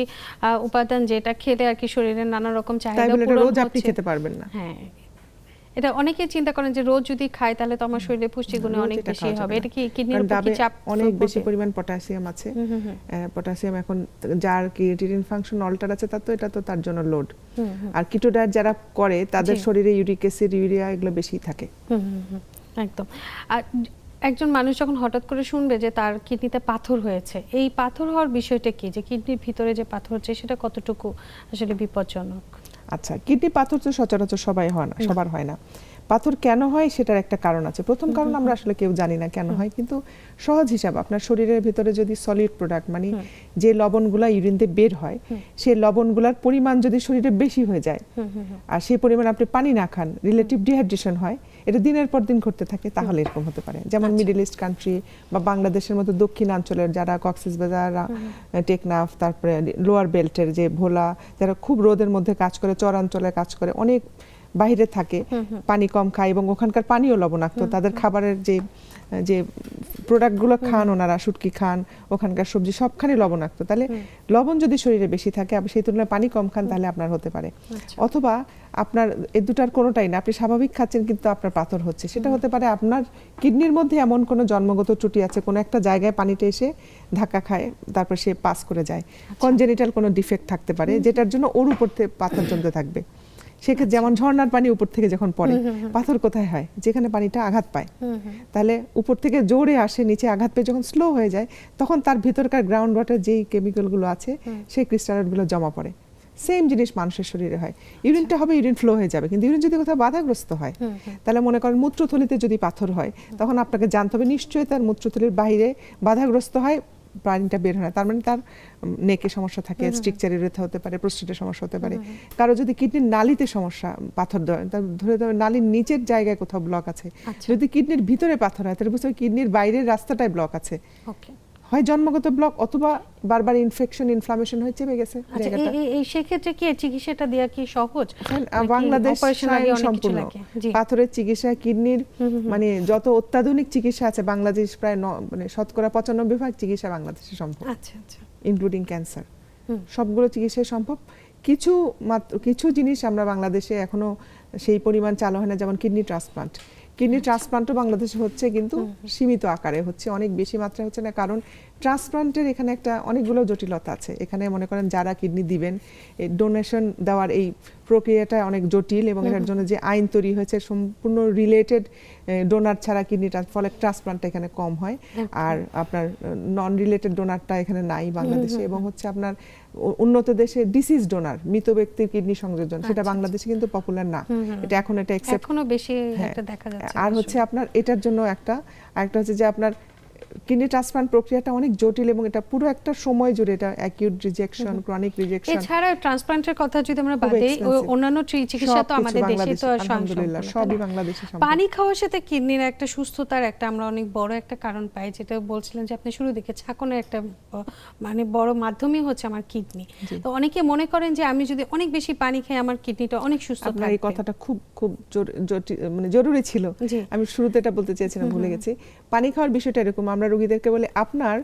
উপাদান, যেটা খেলে আর কি শরীরের নানা রকম চাহিদা পূরণ হচ্ছে। রোজ আপনি খেতে পারবেন না। হ্যাঁ, এটা অনেকে চিন্তা করেন যে রোজ যদি খাই তাহলে তো আমার শরীরে পুষ্টিগুণ অনেক বেশি হবে। এটা কি কিডনির উপর কি চাপ? অনেক বেশি পরিমাণ পটাশিয়াম আছে। পটাশিয়াম এখন যার ক্রিয়েটিনিন ফাংশন অল্টার আছে তার তো এটা তো তার জন্য লোড। আর কিটো ডায়েট যারা করে তাদের শরীরে ইউরিক অ্যাসিড, ইউরিয়া এগুলো বেশি থাকে। একদম। আর একজন মানুষ যখন হঠাৎ করে শুনবে যে তার কিডনিতে পাথর হয়েছে, এই পাথর হওয়ার বিষয়টা কি, যে কিডনির ভিতরে যে পাথর হচ্ছে সেটা কতটুকু আসলে বিপজ্জনক? আচ্ছা, কিডনি পাথর তো সচরাচর সবার হয় না। পাথর কেন হয় সেটার একটা কারণ আছে। প্রথম কারণ আমরা আসলে কেউ জানি না কেন হয়, কিন্তু সহজ হিসাব আপনার শরীরের ভিতরে যদি সলিড প্রোডাক্ট মানে যে লবণগুলা ইউরিনতে বের হয়, সেই লবণগুলার পরিমাণ যদি শরীরে বেশি হয়ে যায় আর সেই পরিমাণ আপনি পানি না খান, রিলেটিভ ডিহাইড্রেশন হয়, এটা দিনের পর দিন ঘটতে থাকে, তাহলে এরকম হতে পারে। যেমন মিডল ইস্ট কান্ট্রি বা বাংলাদেশের মতো দক্ষিণাঞ্চলের যারা কক্সবাজার, টেকনাফ, তারপরে লোয়ার বেল্টের যে ভোলা, যারা খুব রোদের মধ্যে কাজ করে, চরাঞ্চলে কাজ করে, অনেক বাইরে থাকে, পানি কম খায় এবং ওখানকার পানিও লবণাক্ত। তাদের খাবারের যে প্রোডাক্টগুলো খান ওনারা, শুটকি খান, ওখানকার সবজি সবখানে লবণাক্ত। তাহলে লবণ যদি শরীরে বেশি থাকে, আপনি সেই তুলনায় পানি কম খান, তাহলে আপনার হতে পারে। অথবা আপনার এই দুটার কোনোটাই না, আপনি স্বাভাবিক খাচ্ছেন কিন্তু আপনার পাথর হচ্ছে, সেটা হতে পারে আপনার কিডনির মধ্যে এমন কোনো জন্মগত ত্রুটি আছে, কোনো একটা জায়গায় পানিতে এসে ধাক্কা খায়, তারপর সে পাস করে যায়। কনজেনিটাল কোনো ডিফেক্ট থাকতে পারে, যেটার জন্য ওর উপর থেকে পাথর জমতে থাকবে। সেক্ষেত্রে যেমন ঝর্ণার পানি উপর থেকে যখন পড়ে, পাথর কোথায় হয়? যেখানে পানিটা আঘাত পায়। তাহলে উপর থেকে জোরে আসে, নিচে আঘাত পেয়ে যখন স্লো হয়ে যায়, তখন তার ভিতরকার গ্রাউন্ড ওয়াটার যেই কেমিক্যালগুলো আছে সেই ক্রিস্টালগুলো জমা পড়ে। সেম জিনিস মানুষের শরীরে হয়। ইউরিনটা হবে, ইউরিন ফ্লো হয়ে যাবে, কিন্তু ইউরিন যদি কোথাও বাধাগ্রস্ত হয়, তাহলে মনে করেন মূত্রথলিতে যদি পাথর হয়, তখন আপনাকে জানতে হবে নিশ্চয়ই তার মূত্রথলির বাইরে বাধাগ্রস্ত হয়, পানিটা বের হয় না। তার মানে তার নেকে সমস্যা থাকে, স্ট্রিকচারে রেথা হতে পারে, প্রোস্টেটের সমস্যা হতে পারে। কারো যদি কিডনির নালীতে সমস্যা, পাথর ধরে ধরে নালীর নিচের জায়গায় কোথাও ব্লক আছে। যদি কিডনির ভিতরে পাথর হয়, তাহলে বুঝতে হবে কিডনির বাইরের রাস্তাটায় ব্লক আছে। হয় জন্মগত ব্লক, অথবা বারবার ইনফেকশন, ইনফ্লামেশন হয়ে চেপে গেছে জায়গাটা। এই সেক্ষেত্রে কি চিকিৎসাটা দেওয়া কি সহজ? বাংলাদেশ সম্পূর্ণ পাথরের চিকিৎসা, কিডনির মানে যত অত্যাধুনিক চিকিৎসা আছে বাংলাদেশ প্রায় মানে শতকরা 95% চিকিৎসা বাংলাদেশে সম্ভব, ইনক্লুডিং ক্যান্সার। সবগুলো চিকিৎসা সম্ভব। কিছু জিনিস আমরা বাংলাদেশে এখনো সেই পরিমাণ চালু হয় না, যেমন কিডনি ট্রান্সপ্লান্ট। কিডনি ট্রান্সপ্লান্টও বাংলাদেশে হচ্ছে, কিন্তু সীমিত আকারে হচ্ছে, অনেক বেশি মাত্রায় হচ্ছে না। কারণ ট্রান্সপ্লান্টের এখানে একটা অনেকগুলো জটিলতা আছে। এখানে মনে করেন যারা কিডনি দিবেন, ডোনেশন দেওয়ার এই প্রক্রিয়াটা অনেক জটিল, এবং এটার জন্য যে আইন তৈরি হয়েছে সম্পূর্ণ রিলেটেড ডোনার ছাড়া কিডনি ফলে ট্রান্সপ্লান্টটা এখানে কম হয়। আর আপনার নন রিলেটেড ডোনারটা এখানে নাই বাংলাদেশে। এবং হচ্ছে আপনার উন্নত দেশে ডিসিজ ডোনার, মৃত ব্যক্তির কিডনি সংযোজন, সেটা বাংলাদেশে কিন্তু পপুলার না। এটা এখনো বেশি একটা দেখা যাচ্ছে। আর হচ্ছে আপনার এটার জন্য আরেকটা হচ্ছে যে আপনার কিডনি ট্রান্সপ্লান্ট প্রক্রিয়াটা অনেক জটিল, এবং এটা পুরো একটা সময় জুড়ে, এটা অ্যাকিউট রিজেকশন, ক্রনিক রিজেকশন। এছাড়া ট্রান্সপ্লান্টের কথা যদি আমরা বাদে, অন্যান্য চিকিৎসা তো আমাদের দেশে তো আলহামদুলিল্লাহ সবই বাংলাদেশে সম্ভব। পানি খাওয়ার সাথে কিডনির একটা সুস্থতার একটা আমরা অনেক বড় একটা কারণ পাই, যেটা বলছিলেন যে আপনি শুরু দিকে ছাঁকনের একটা মানে বড় মাধ্যমই হচ্ছে আমার কিডনি। তো অনেকে মনে করেন যে আমি যদি অনেক বেশি পানি খাই আমার কিডনিটা অনেক সুস্থ থাকবে। এই কথাটা খুব খুব মানে জরুরি ছিল, আমি শুরুতে এটা বলতে চেয়েছিলাম, ভুলে গেছি। পানি খাওয়ার বিষয়টা এরকম, আমরা রোগীদেরকে বলি আপনার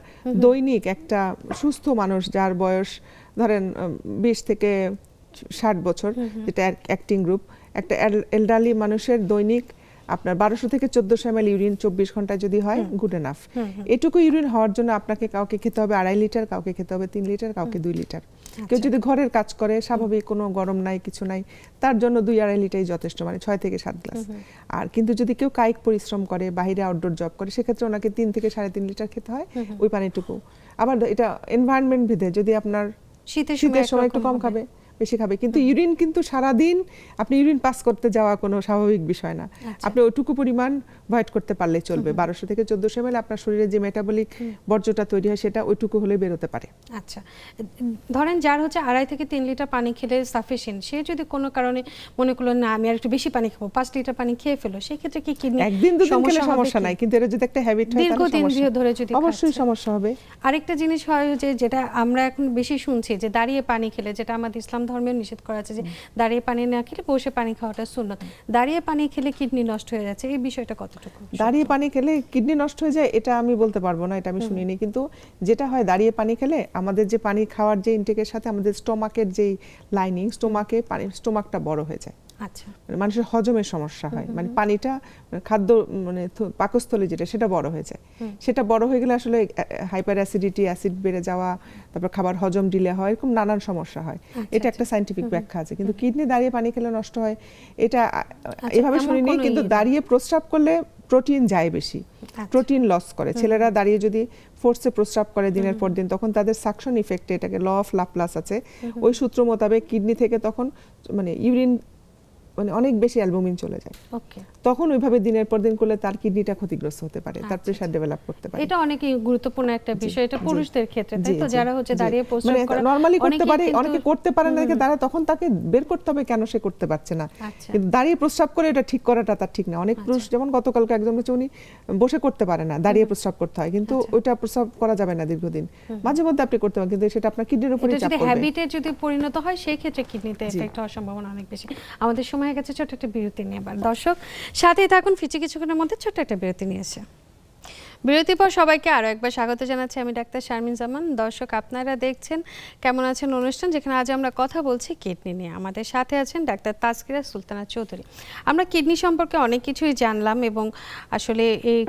দৈনিক একটা সুস্থ মানুষ যার বয়স ধরেন 20 থেকে 60 বছর, যেটা অ্যাক্টিং গ্রুপ, একটা এলডারলি মানুষের দৈনিক আপনার 1200 থেকে 1400 ml ইউরিন 24 ঘন্টায় যদি হয় গুড এনাফ। এটুকু ইউরিন হওয়ার জন্য আপনাকে কাউকে খেতে হবে 2.5 লিটার, কাউকে খেতে হবে 3 লিটার, কাউকে 2 লিটার। কেউ যদি ঘরের কাজ করে, স্বাভাবিক কোনো গরম নাই কিছু নাই, তার জন্য 2-2.5 লিটারই যথেষ্ট, মানে 6 থেকে 7 গ্লাস। আর কিন্তু যদি কেউ কায়িক পরিশ্রম করে, বাইরে আউটডোর জব করে, সেক্ষেত্রে ওনাকে 3 থেকে 3.5 লিটার খেতে হয় ওই পানিটুকু। আবার এটা এনভায়রনমেন্ট ভেদে, যদি আপনার শীতের সময় একটু কম খাবে, বেশি খাবে, কিন্তু ইউরিন কিন্তু সারাদিন আপনি ইউরিন পাস করতে যাওয়া কোনো স্বাভাবিক বিষয় না। আপনি ওইটুকু পরিমাণ ভয়েড করতে পারলে চলবে। 1200 থেকে 1400 ml আপনার শরীরে যে মেটাবলিক বর্জ্যটা তৈরি হয় সেটা ওইটুকু হলে বেরোতে পারে। আচ্ছা, ধরেন যার হচ্ছে 2.5 থেকে 3 লিটার পানি খেলে সাফিসিয়েন্ট, সে যদি কোনো কারণে মনে করলো না আমি আর একটু বেশি পানি খাবো, 5 লিটার পানি খেয়ে ফেলো, সেই ক্ষেত্রে কি কিডনি একদিন দুদিন খেলে সমস্যা নাই, কিন্তু এটা যদি একটা হ্যাবিট হয় দীর্ঘদিন ধরে যদি অবশ্যই সমস্যা হবে। আরেকটা জিনিস হয় যে যেটা আমরা এখন বেশি শুনছি যে দাঁড়িয়ে পানি খেলে, যেটা আমাদের ইসলাম ধর্মে নিষেধ করা আছে যে দাঁড়িয়ে পানি না খেলে বসে পানি খাওয়াটা সুন্নত। দাঁড়িয়ে পানি খেলে কিডনি নষ্ট হয়ে যাচ্ছে, এই বিষয়টা কতটুকু? দাঁড়িয়ে পানি খেলে কিডনি নষ্ট হয়ে যায় এটা আমি বলতে পারবো না, এটা আমি শুনিনি। কিন্তু যেটা হয় দাঁড়িয়ে পানি খেলে আমাদের যে পানি খাওয়ার যে ইনটেকের সাথে আমাদের স্টোমাকের যে লাইনিং, স্টোমাকটা বড় হয়ে যায়। আচ্ছা, মানুষের হজমের সমস্যা হয়, মানে পানিটা খাদ্য মানে পাকস্থলী যেটা সেটা বড় হয়ে যায়। সেটা বড় হয়ে গেলে আসলে হাইপার অ্যাসিডিটি, অ্যাসিড বেড়ে যাওয়া, তারপর খাবার হজম ডিলে হয়, এরকম নানান সমস্যা হয়। এটা একটা সায়েন্টিফিক ব্যাখ্যা আছে। কিন্তু কিডনি দাঁড়িয়ে পানি খেলে নষ্ট হয় এটা এভাবে শুনিনি। কিন্তু দাঁড়িয়ে প্রস্রাব করলে প্রোটিন যায় বেশি, প্রোটিন লস করে। ছেলেরা দাঁড়িয়ে যদি ফোর্সে প্রস্রাব করে দিনের পর দিন, তখন তাদের সাকশন ইফেক্টে, এটাকে ল অফ লাপ্লাস আছে, ওই সূত্র মোতাবেক কিডনি থেকে তখন মানে ইউরিন মানে অনেক বেশি অ্যালবুমিন চলে যায়। ওকে, তখন ওইভাবে দিনের পর দিন করলে তার কিডনিটা ক্ষতিগ্রস্ত হতে পারে, তার প্রেসার ডেভেলপ করতে পারে। এটা অনেক গুরুত্বপূর্ণ একটা বিষয়, এটা পুরুষদের ক্ষেত্রে, তাই তো? যারা হচ্ছে দাঁড়িয়ে প্রস্রাব মানে করে নরমালি করতে পারে, অনেকে করতে পারে না, তারা তখন তাকে বের করতে হবে কেন সে করতে পারছে না। কিন্তু দাঁড়িয়ে প্রস্রাব করে এটা ঠিক করাটা তার ঠিক না। অনেক পুরুষ, যেমন গতকালকে একজন বলছে উনি বসে করতে পারে না, দাঁড়িয়ে প্রস্রাব করতে হয়, কিন্তু ওইটা প্রস্রাব করা যাবে না দীর্ঘদিন। মাঝে মধ্যে আপনি করতে পারেন, কিন্তু সেটা আপনার কিডনির উপরে চাপ যদি পড়বে। হ্যাবিটে যদি পরিণত হয় সেই ক্ষেত্রে কিডনিতে এফেক্ট হওয়ার সম্ভাবনা অনেক বেশি। আমাদের সময় হয়ে গেছে, ছোট একটা বিরতি নিয়ে। এবার দর্শক সাথেই থাকুন, ফিচি কিছুক্ষণের মধ্যে ছোট একটা বিরতি নিয়ে এসে। বিরতির পর সবাইকে আরও একবার স্বাগত জানাচ্ছি, আমি ডাক্তার শারমিন জামান। দর্শক আপনারা দেখছেন কেমন আছেন অনুষ্ঠান, যেখানে আজ আমরা কথা বলছি কিডনি নিয়ে। আমাদের সাথে আছেন ডাক্তার তাসকিরা সুলতানা চৌধুরী। আমরা কিডনি সম্পর্কে অনেক কিছুই জানলাম এবং আসলে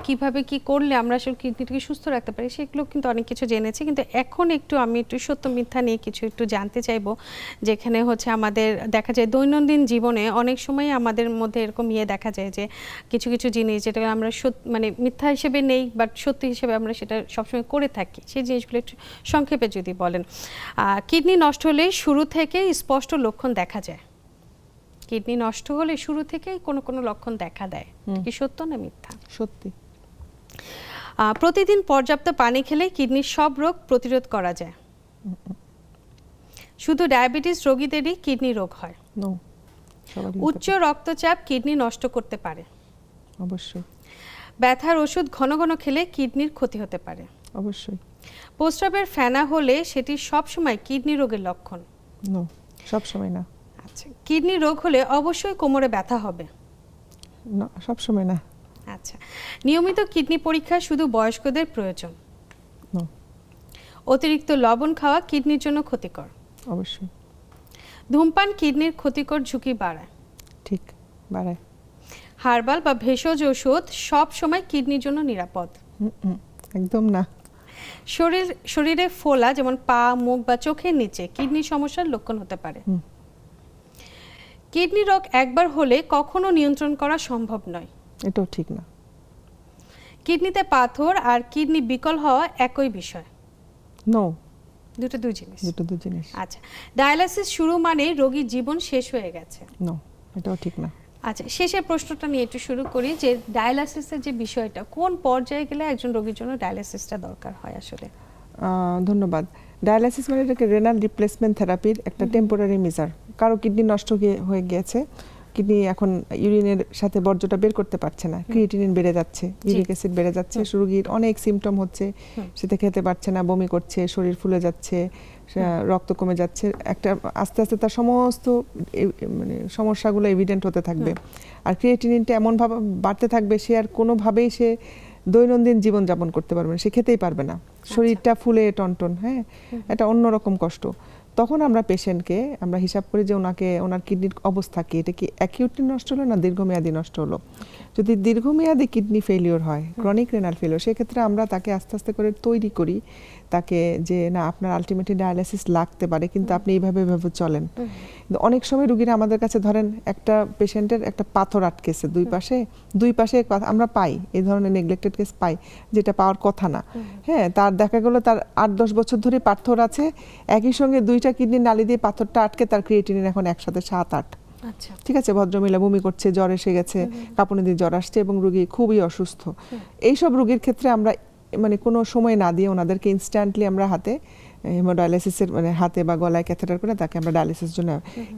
কিভাবে কি করলে আমরা আসলে কিডনিটাকে সুস্থ রাখতে পারি সেগুলো কিন্তু অনেক কিছু জেনেছি। কিন্তু এখন আমি একটু সত্য মিথ্যা নিয়ে কিছু একটু জানতে চাইবো, যেখানে হচ্ছে আমাদের দেখা যায় দৈনন্দিন জীবনে অনেক সময় আমাদের মধ্যে এরকম দেখা যায় যে কিছু কিছু জিনিস যেটা আমরা মানে মিথ্যা হিসেবে নেই, বাট সত্যি হিসেবে আমরা সেটা সবসময় করে থাকি। সেই জিনিসগুলো একটু সংক্ষেপে যদি বলেন। কিডনি নষ্ট হলে শুরু থেকে স্পষ্ট লক্ষণ দেখা যায়, কিডনি নষ্ট হলে শুরু থেকে কোনো কোনো লক্ষণ দেখা দেয়, কি সত্য না মিথ্যা? সত্যি। প্রতিদিন পর্যাপ্ত পানি খেলে কিডনির সব রোগ প্রতিরোধ করা যায়। শুধু ডায়াবেটিস রোগীদেরই কিডনি রোগ হয়। উচ্চ রক্তচাপ কিডনি নষ্ট করতে পারে। অবশ্যই। ব্যথার ওষুধ ঘন ঘন খেলে কিডনির ক্ষতি হতে পারে। অবশ্যই। প্রস্রাবের ফেনা হলে সেটি সবসময় কিডনি রোগের লক্ষণ। নো, সব সময় না। আচ্ছা, কিডনি রোগ হলে অবশ্যই কোমরে ব্যথা হবে। না, সব সময় না। আচ্ছা, নিয়মিত কিডনি পরীক্ষা শুধু বয়স্কদের প্রয়োজন। নো। অতিরিক্ত লবণ খাওয়া কিডনির জন্য ক্ষতিকর। অবশ্যই। ধূমপান কিডনির ক্ষতিকর ঝুঁকি বাড়ায়। ঠিক, বাড়ায়। হার্বাল বা ভেষজ ওষুধ সব সময় কিডনির জন্য নিরাপদ। একদম না। শরীরে ফোলা, যেমন পা, মুখ বা চোখের নিচে, কিডনি সমস্যার লক্ষণ হতে পারে। কিডনি রোগ একবার হলে কখনো নিয়ন্ত্রণ করা সম্ভব নয়। এটাও ঠিক না। কিডনিতে পাথর আর কিডনি বিকল হওয়া একই বিষয়। নো, দুই জিনিস। দুটো জিনিস। আচ্ছা, ডায়ালাইসিস শুরু মানে রোগীর জীবন শেষ হয়ে গেছে। নো, এটাও ঠিক না। আচ্ছা, শেষের প্রশ্নটা নিয়ে একটু শুরু করি যে ডায়ালাইসিসের যে বিষয়টা, কোন পর্যায়ে গেলে একজন রোগীর জন্য ডায়ালাইসিসটা দরকার হয় আসলে? ধন্যবাদ। ডায়ালাইসিস মানে এটাকে রেনাল রিপ্লেসমেন্ট থেরাপির একটা টেম্পোরারি মেজার। কারো কিডনি নষ্ট হয়ে গিয়েছে, কিডনি এখন ইউরিনের সাথে বর্জ্যটা বের করতে পারছে না, ক্রিয়েটিনিন বেড়ে যাচ্ছে, ইউরিক অ্যাসিড বেড়ে যাচ্ছে, রোগীর অনেক সিমটম হচ্ছে, সেটা খেতে পারছে না, বমি করছে, শরীর ফুলে যাচ্ছে, রক্ত কমে যাচ্ছে। একটা আস্তে আস্তে তার সমস্ত মানে সমস্যাগুলো এভিডেন্ট হতে থাকবে। আর ক্রিয়েটিনিনটা এমনভাবে বাড়তে থাকবে, সে আর কোনোভাবেই সে দৈনন্দিন জীবনযাপন করতে পারবে না, সে খেতেই পারবে না, শরীরটা ফুলে টনটন। হ্যাঁ, এটা অন্যরকম কষ্ট। তখন আমরা পেশেন্টকে আমরা হিসাব করি যে ওনার কিডনির অবস্থা কি, এটা কি অ্যাকিউটলি নষ্ট হলো না দীর্ঘমেয়াদী নষ্ট হলো। যদি দীর্ঘমেয়াদী কিডনি ফেলিওর হয়, ক্রনিক রেনাল ফেলিওর, সেক্ষেত্রে আমরা তাকে আস্তে আস্তে করে তৈরি করি তাকে যে না আপনার আলটিমেটলি ডায়ালিসিস লাগতে পারে, কিন্তু আপনি এইভাবে চলেন। কিন্তু অনেক সময় রুগীরা আমাদের কাছে ধরেন একটা পেশেন্টের একটা পাথর আটকেছে দুই পাশে আমরা পাই এই ধরনের নেগলেক্টেড কেস পাই, যেটা পাওয়ার কথা না। হ্যাঁ, তার দেখা গেল তার 8-10 বছর ধরে পাথর আছে, একই সঙ্গে 2টা কিডনির নালি দিয়ে পাথরটা আটকে তার ক্রিয়েটিনিন এখন একসাথে 7-8। আচ্ছা, ঠিক আছে, ভদ্রমহিলা বমি করছে, জ্বর এসে গেছে, কাঁপুনি দিয়ে জ্বর আসছে এবং রুগী খুবই অসুস্থ। এইসব রুগীর ক্ষেত্রে আমরা মানে কোনো সময় না দিয়ে ওনাদেরকে ইনস্ট্যান্টলি আমরা হাতে হেমোডায়ালিসিসের মানে হাতে বা গলায় ক্যাথেটার করে তাকে আমরা ডায়ালিসিস জন্য,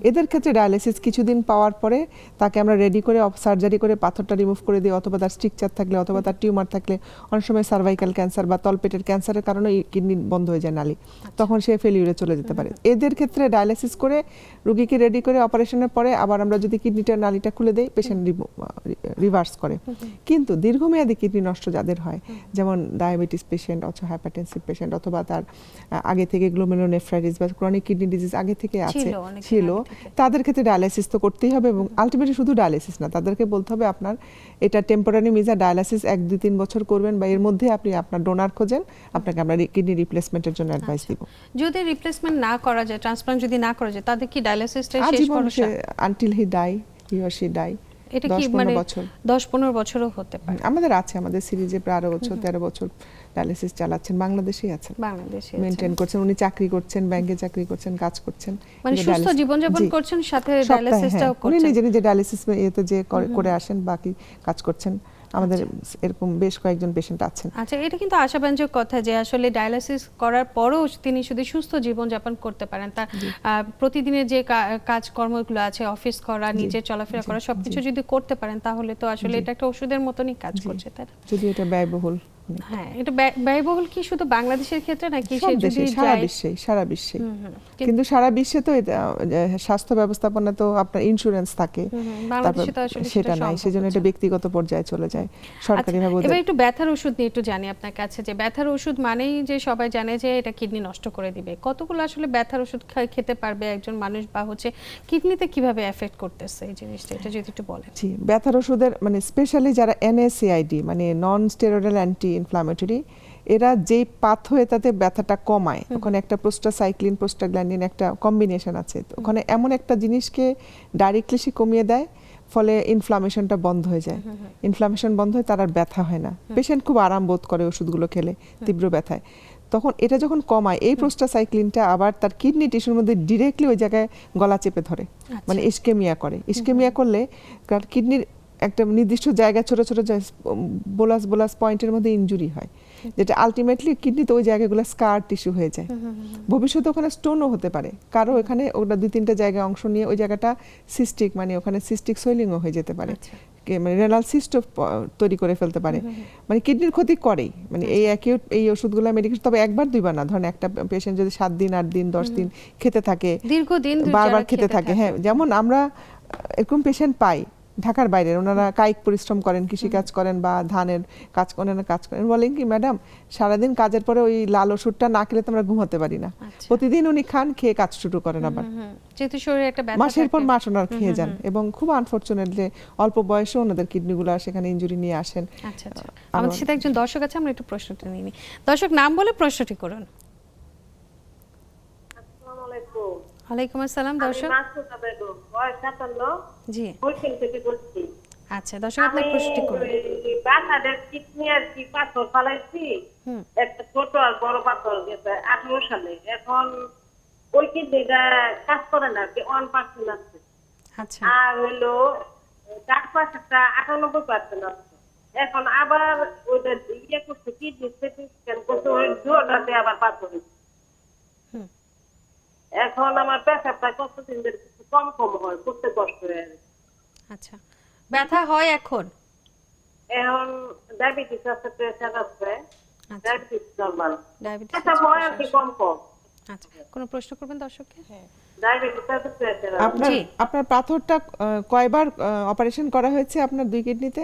এদের ক্ষেত্রে ডায়ালিসিস কিছুদিন পাওয়ার পরে তাকে আমরা রেডি করে সার্জারি করে পাথরটা রিমুভ করে দিই, অথবা তার স্ট্রিকচার থাকলে অথবা তার টিউমার থাকলে, অনেক সময় সার্ভাইকাল ক্যান্সার বা তলপেটের ক্যান্সারের কারণে কিডনি বন্ধ হয়ে যায় নালি, তখন সে ফেলিউরে চলে যেতে পারে। এদের ক্ষেত্রে ডায়ালিসিস করে রুগীকে রেডি করে অপারেশনের পরে আবার আমরা যদি কিডনিটার নালিটা খুলে দেই, পেশেন্ট রিভার্স করে। কিন্তু দীর্ঘমেয়াদী কিডনি নষ্ট যাদের হয়, যেমন ডায়াবেটিস পেশেন্ট অথবা হাইপারটেনসিভ পেশেন্ট, অথবা তার আগে থেকে গ্লোমেরুলোনেফ্রাইটিস বা ক্রনিক কিডনি ডিজিজ আগে থেকে ছিল, তাদের ক্ষেত্রে ডায়ালিসিস তো করতেই হবে। এবং আলটিমেটলি শুধু ডায়ালিসিস না, তাদেরকে বলতে হবে আপনার এটা টেম্পোরারি মিজা ডায়ালিসিস 1-2-3 বছর করবেন, বা এর মধ্যে আপনি আপনার ডোনার খোঁজেন, আপনাকে আমরা কিডনি রিপ্লেসমেন্টের জন্য অ্যাডভাইস দিব। যদি রিপ্লেসমেন্ট না করা যায়, ট্রান্সপ্লান্ট যদি না করা যায়, তাদের কি ডায়ালিসিসটাই শেষ আজীবন ভরসা? Until he or she die। এটা কি মানে 10-15 বছরও হতে পারে? আমাদের সিরিজে 12 বছর 13 বছর ডায়ালিসিস চালাচ্ছেন, বাংলাদেশেই আছেন, বাংলাদেশে মেইনটেইন করছেন, উনি চাকরি করছেন, ব্যাংকে চাকরি করছেন, কাজ করছেন, মানে সুস্থ জীবনযাপন করছেন, সাথে ডায়ালিসিসটাও উনি করছেন। নিজে ডায়ালিসিস এতে যে করে আসেন, বাকি কাজ করছেন। আমাদের এরকম বেশ কয়েকজন পেশেন্ট আছেন। আচ্ছা, এটা কিন্তু আশাব্যঞ্জক কথা যে আসলে ডায়ালিসিস করার পরেও তিনি শুধু সুস্থ জীবনযাপন করতে পারেন, তার প্রতিদিনের যে কাজকর্মগুলো আছে, অফিস করা, নিজের চলাফেরা করা, সবকিছু যদি করতে পারেন, তাহলে তো আসলে এটা একটা ওষুধের মতনই কাজ করছে, তাই না? যদি এটা ব্যয়বহুল। হ্যাঁ, এটা ব্যয়বহুল কি শুধু বাংলাদেশের ক্ষেত্রে নাকি সারা বিশ্বে? কিন্তু সারা বিশ্বে তো স্বাস্থ্য ব্যবস্থাপনা তো আপনার ইন্স্যুরেন্স থাকে, সেটা নাই, সেজন্য এটা ব্যক্তিগত পর্যায়ে চলে যায় সরকারিভাবে। এবার একটু ব্যথার ওষুধ নিয়ে একটু জানি আপনার কাছে, যে ব্যথার ওষুধ মানেই যে সবাই জানে যে এটা কিডনি নষ্ট করে দিবে, কতগুলো আসলে ব্যথার ওষুধ খেতে পারবে একজন মানুষ, বা কিডনিতে কিভাবে এফেক্ট করতেছে এই জিনিসটা, এটা যদি একটু বলেন। জি, ব্যথার ওষুধের মানে স্পেশালি যারা NSAID মানে নন স্টেরয়েডাল অ্যান্টি ইনফ্লামেটরি, এরা যেই পাথওয়ে তাতে ব্যথাটা কমায়, ওখানে একটা প্রোস্টাসাইক্লিন প্রোস্টাগ্ল্যান্ডিন একটা কম্বিনেশন আছে, ওখানে এমন একটা জিনিসকে ডাইরেক্টলি সে কমিয়ে দেয়, ফলে ইনফ্লামেশনটা বন্ধ হয়ে যায়। ইনফ্লামেশন বন্ধ হয়, তার আর ব্যথা হয় না, পেশেন্ট খুব আরাম বোধ করে ওষুধগুলো খেলে তীব্র ব্যথায়। তখন এটা যখন কমায়, এই প্রোস্টাসাইক্লিনটা আবার তার কিডনি টিস্যুর মধ্যে ডিরেক্টলি ওই জায়গায় গলা চেপে ধরে, মানে ইসকেমিয়া করে। ইসকেমিয়া করলে কিডনির একটা নির্দিষ্ট জায়গায় ছোট ছোট বোলাস পয়েন্টের মধ্যে ইনজুরি হয়, যেটা আলটিমেটলি কিডনিতে ওই জায়গাগুলো স্কার টিস্যু হয়ে যায়। ভবিষ্যতে ওখানে স্টোনও হতে পারে, কারো এখানে ওটা 2-3টা জায়গায় অংশ নিয়ে ওই জায়গাটা সিস্টিক মানে ওখানে সিস্টিক সোয়েলিংও হয়ে যেতে পারে, মানে রেনাল সিস্টও তৈরি করে ফেলতে পারে, মানে কিডনির ক্ষতি করেই। মানে এই ওষুধগুলো মেডিকেশন তবে 1-2বার না, ধরেন একটা পেশেন্ট যদি 7 দিন 8 দিন 10 দিন খেতে থাকে, দীর্ঘদিন বারবার খেতে থাকে, হ্যাঁ, যেমন আমরা এরকম পেশেন্ট পাই ঢাকার বাইরে, ওনারা কায়িক পরিশ্রম করেন, কৃষিকাজ করেন বা ধানের কাজ করেন, বলেন কি ম্যাডাম সারাদিন কাজের পরে ওই লাল ওষুধটা না খেলে তো আমরা ঘুমাতে পারি না, প্রতিদিন উনি খান, খেয়ে কাজ শুরু করেন, আবার যেহেতু শরীরে একটা ব্যথা মাসের পর মাস ওনার খেয়ে যান, এবং খুব আনফরচুনেটলি অল্প বয়সে ওনাদের কিডনিগুলো সেখানে ইনজুরি নিয়ে আসেন। আচ্ছা, আমাদের সাথে একজন দর্শক আছে, আমরা একটু প্রশ্নটা নিয়ে নিই। দর্শক, নাম বলে প্রশ্নটি করুন। ওয়ালাইকুম আসসালাম। দর্শক জি, আচ্ছা দর্শক, আপনার প্রশ্নটি করুন। বাচ্চাদের কিডনি আর কি পাথর ফালাইছি, একটা ছোট আর বড় পাথর গেছে 18 সালে, এখন ওই কিডনিটা কাজ করে না, 1% আছে। আচ্ছা, আর হলো ডাক পাশ একটা 98% আছে। এখন আবার ওইটা করছে, কিডনি সিটি স্ক্যান করছে, ওই দুটাতে আবার পাথর। এখন আমার পেশাবটা কতদিন ধরে কিছু কম হয়, করতে কষ্ট হয়ে যায়। আচ্ছা, ব্যথা হয় এখন ডায়াবেটিস আছে, প্রেসার আছে, ডায়াবেটিস নরমাল, ডায়াবেটিস এটা হয় আর কি কম। আচ্ছা, কোন প্রশ্ন করবেন দর্শককে? ডায়াবেটিস আছে, প্রেসার আছে। আপনার পাথরটা কয়বার অপারেশন করা হয়েছে আপনার 2 কিডনিতে?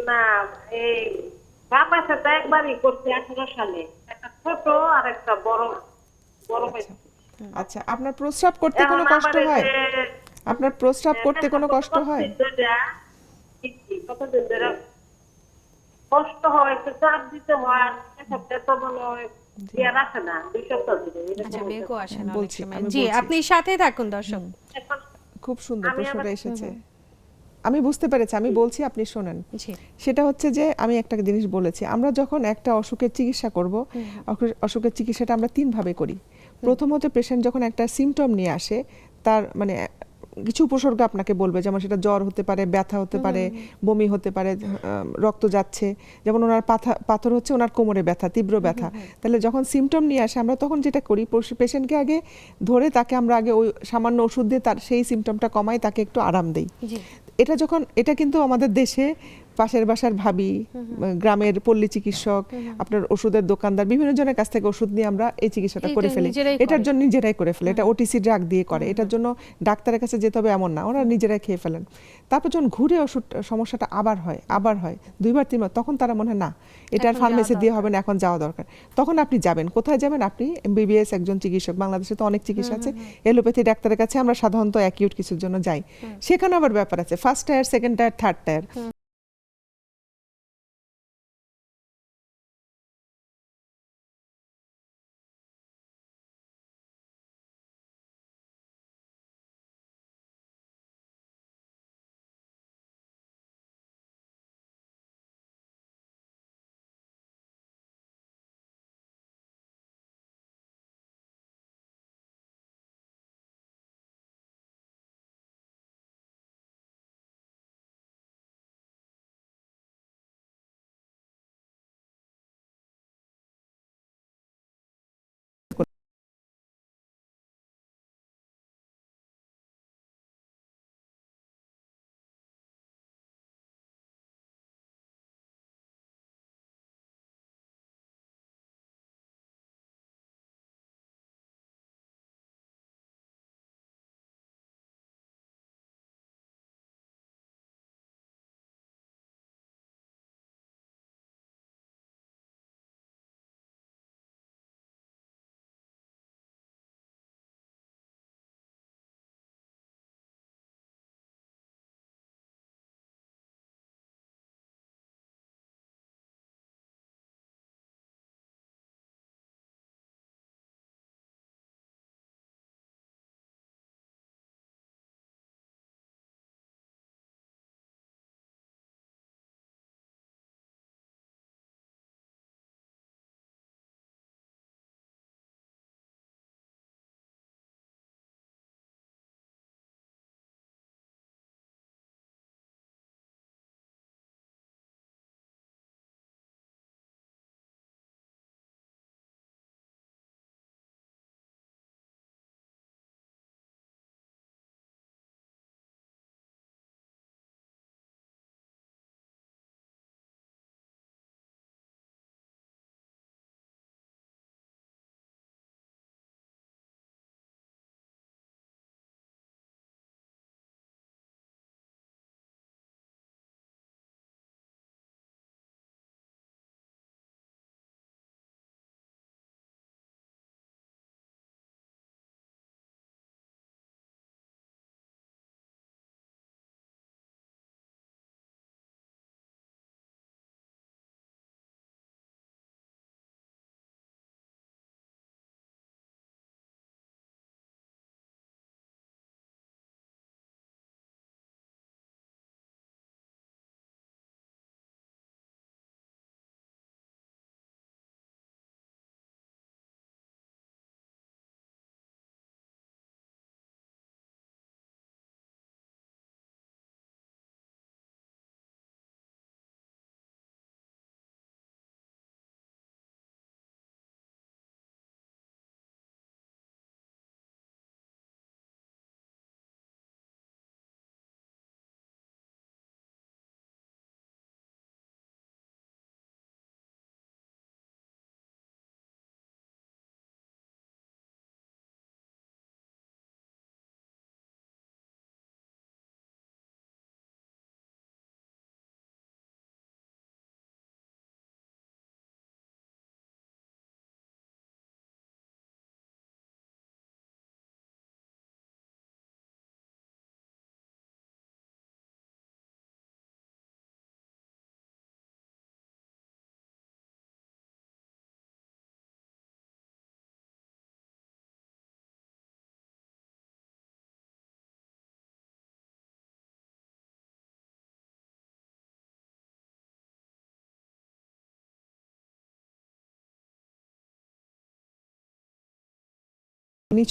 না, এই বাবা সাথে একবারই করছে 18 সালে, একটা ছোট আর একটা বড়। বড় আচ্ছা পাইছি। আচ্ছা, আপনার প্রস্রাব করতে এখন কোনো কষ্ট আবার এই হয়? যে আপনার প্রস্রাব করতে কোনো কষ্ট হয়? কতদিন ধরে কষ্ট হয়, একটু চাপ দিতে হয়, এক সপ্তাহে তো মনে হয় বিয়ার আসে না, 2 সপ্তাহ ধরে এরকম আচ্ছা, বেগও হইতেছে। আসে না অনেক বলছি, সময়। আমি জি, বলছি। আপনি সাথে থাকুন দর্শক। এখন খুব সুন্দর আমি প্রশ্নটা আবার এসেছে। আমি বুঝতে পেরেছি, আমি বলছি, আপনি শোনেন। জি, সেটা হচ্ছে যে আমি একটা জিনিস বলেছি, আমরা যখন একটা অসুখের চিকিৎসা করব, অসুখের চিকিৎসাটা আমরা 3 ভাবে করি। প্রথমত পেশেন্ট যখন একটা সিমটম নিয়ে আসে, তার মানে কিছু উপসর্গ আপনাকে বলবে, যেমন সেটা জ্বর হতে পারে, ব্যথা হতে পারে, বমি হতে পারে, রক্ত যাচ্ছে, যেমন ওনার পাথর হচ্ছে, ওনার কোমরে ব্যথা, তীব্র ব্যথা। তাহলে যখন সিমটম নিয়ে আসে, আমরা তখন যেটা করি, পেশেন্টকে আগে ধরে তাকে আমরা আগে ওই সামান্য ওষুধ দিয়ে তার সেই সিমটমটা কমাই, তাকে একটু আরাম দেই। জি, এটা কিন্তু আমাদের দেশে পাশের বাসার ভাবি, গ্রামের পল্লী চিকিৎসক, আপনার ওষুধের দোকানদার, বিভিন্ন জনের কাছ থেকে ওষুধ নিয়ে আমরা এই চিকিৎসাটা এইটা করে ফেলি। নিজেরাই এটার করে। জন্য নিজেরাই করে ফেলে, এটা ওটিসি ড্রাগ দিয়ে করে, এটার জন্য ডাক্তারের কাছে যেতে হবে এমন না, ওরা নিজেরাই খেয়ে ফেলেন। তারপর যখন ঘুরে ওষুধ সমস্যাটা আবার হয় 2বার 3বার, তখন তারা মনে হয় না, এটা এখন ফার্মেসি যাওয়া দিয়ে হবে না, এখন যাওয়া দরকার। তখন আপনি যাবেন, কোথায় যাবেন? আপনি এমবিবিএস একজন চিকিৎসক, বাংলাদেশে তো অনেক চিকিৎসা আছে, এলোপ্যাথি ডাক্তারের কাছে আমরা সাধারণত অ্যাকিউট কিছুর জন্য যাই। সেখানে আবার ব্যাপার আছে, first tyre, second tyre, third tyre. নিচ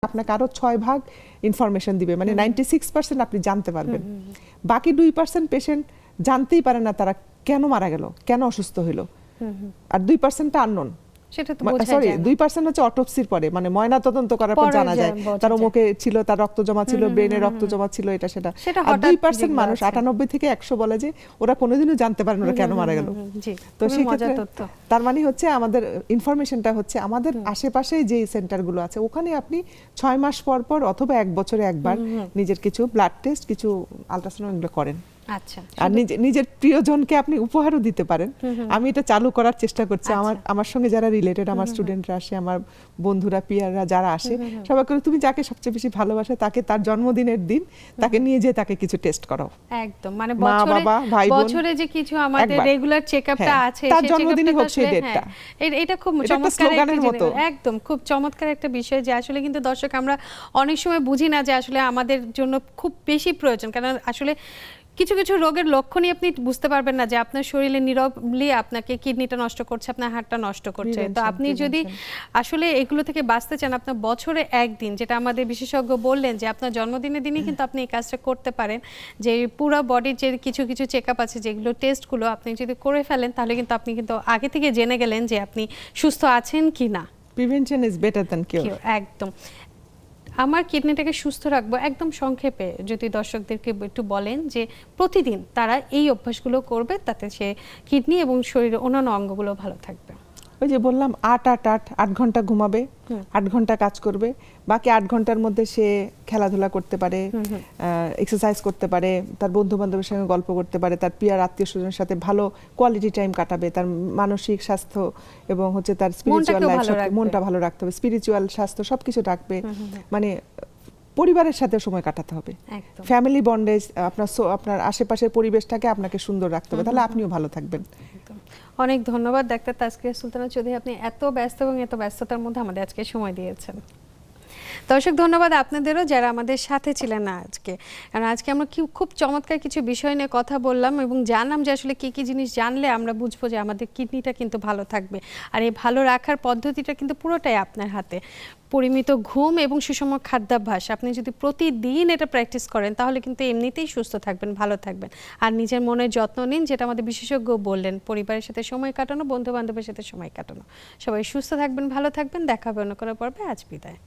আপনাকে আরো 6 ভাগ ইনফরমেশন দিবে, মানে 96% আপনি জানতে পারবেন। বাকি 2% পেশেন্ট জানতেই পারে না তারা কেন মারা গেল, কেন অসুস্থ হলো, আর 2%টা আননোন। সেটা তো বোঝা সরি, যায় না। 2% হচ্ছে অটোপসির পরে, মানে ময়না তদন্ত করার পর পরে জানা যায় বোঝা তার যায়। মুখে ছিল, তার রক্ত জমা ছিল, ব্রেনে রক্ত জমা ছিল, এটা সেটা। সেটা আর হঠাৎ 2% যেগুলো মানুষ আছে। 98 থেকে 100 বলে যে ওরা কোনোদিনও জানতে পারে না ওরা কেন মারা গেল। জি, তো খুবই সেই মজার ক্ষেত্রে তথ্য। তার মানে হচ্ছে আমাদের ইনফরমেশনটা হচ্ছে আমাদের আশেপাশে যে সেন্টারগুলো আছে ওখানে আপনি 6 মাস পর পর অথবা 1 বছরে একবার নিজের কিছু ব্লাড টেস্ট, কিছু আলট্রাসাউন্ড এগুলো করেন। আচ্ছা, আর নিজের প্রিয়জনকে আপনি উপহারও দিতে পারেন। আমি এটা চালু করার চেষ্টা করছি। আমার সঙ্গে যারা রিলেটেড, আমার স্টুডেন্টরা আসে, আমার বন্ধুরা, পিয়াররা যারা আসে, সবাই করে তুমি যাকে সবচেয়ে বেশি ভালোবাসো তাকে তার জন্মদিনের দিন তাকে নিয়ে যেয়ে তাকে কিছু টেস্ট করাও। একদম, মানে মা, বাবা, ভাই, বোন, বছরে যে কিছু আমাদের একবার। রেগুলার চেকআপটা হ্যাঁ, আছে, তার সেই জন্মদিনই চেকআপটা হোক সেই আসলে, ডেটটা। এটা খুব এটা একটা চমৎকার স্লোগানের একটা মতো। একদম খুব চমৎকার একটা বিষয় যে আসলে কিন্তু দর্শক আমরা অনেক সময় বুঝি না যে আসলে আমাদের জন্য খুব বেশি প্রয়োজন, কারণ আসলে কিছু কিছু রোগের লক্ষণই আপনি বুঝতে পারবেন না যে আপনার শরীরে নীরবলি আপনাকে কিডনিটা নষ্ট করছে, আপনার হার্টটা নষ্ট করছে। তো আপনি যদি আসলে এগুলো থেকে বাঁচতে চান, আপনার বছরে একদিন, যেটা আমাদের বিশেষজ্ঞ বললেন যে আপনার জন্মদিনের দিনই কিন্তু আপনি এই কাজটা করতে পারেন, যে পুরো বডির যে কিছু কিছু চেকআপ আছে, যেগুলো টেস্টগুলো আপনি যদি করে ফেলেন তাহলে কিন্তু আপনি কিন্তু আগে থেকে জেনে গেলেন যে আপনি সুস্থ আছেন কি না। Prevention is better than cure. একদম। আমার কিডনিটাকে সুস্থ রাখবো, একদম সংক্ষেপে যদি দর্শকদেরকে একটু বলেন যে প্রতিদিন তারা এই অভ্যাসগুলো করবে, তাতে সে কিডনি এবং শরীরের অন্যান্য অঙ্গগুলো ভালো থাকবে। ওই যে বললাম 8 ঘন্টা ঘুমাবে, 8 ঘন্টা কাজ করবে, বাকি 8 ঘন্টার মধ্যে সে খেলাধুলা করতে পারে, এক্সারসাইজ করতে পারে, তার বন্ধু বান্ধবের সঙ্গে গল্প করতে পারে, তার প্রিয় আত্মীয় স্বজনের সাথে ভালো কোয়ালিটি টাইম কাটাবে, তার মানসিক স্বাস্থ্য এবং হচ্ছে তার স্পিরিচুয়াল লাইফ, মনটা ভালো রাখতে হবে, স্পিরিচুয়াল স্বাস্থ্য সবকিছু রাখবে। মানে পরিবারের সাথে সময় কাটাতে হবে, ফ্যামিলি বন্ডেজ, আপনার আশেপাশের পরিবেশটাকে আপনাকে সুন্দর রাখতে হবে, তাহলে আপনিও ভালো থাকবেন। অনেক ধন্যবাদ ডাক্তার তাসকিয়া সুলতানা চৌধুরী, আপনি এত ব্যস্ত এবং এত ব্যস্ততার মধ্যে আমাদের আজকে সময় দিয়েছেন। দর্শক ধন্যবাদ আপনাদেরও যারা আমাদের সাথে ছিলেন না আজকে, কারণ আজকে আমরা খুব চমৎকার কিছু বিষয় নিয়ে কথা বললাম এবং জানলাম যে আসলে কী কী জিনিস জানলে আমরা বুঝবো যে আমাদের কিডনিটা কিন্তু ভালো থাকবে। আর এই ভালো রাখার পদ্ধতিটা কিন্তু পুরোটাই আপনার হাতে। পরিমিত ঘুম এবং সুষম খাদ্যাভ্যাস, আপনি যদি প্রতিদিন এটা প্র্যাকটিস করেন তাহলে কিন্তু এমনিতেই সুস্থ থাকবেন, ভালো থাকবেন। আর নিজের মনের যত্ন নিন, যেটা আমাদের বিশেষজ্ঞ বললেন, পরিবারের সাথে সময় কাটানো, বন্ধু বান্ধবের সাথে সময় কাটানো। সবাই সুস্থ থাকবেন, ভালো থাকবেন, দেখা হবে অন্য কোনো পর্বে। আজ বিদায়।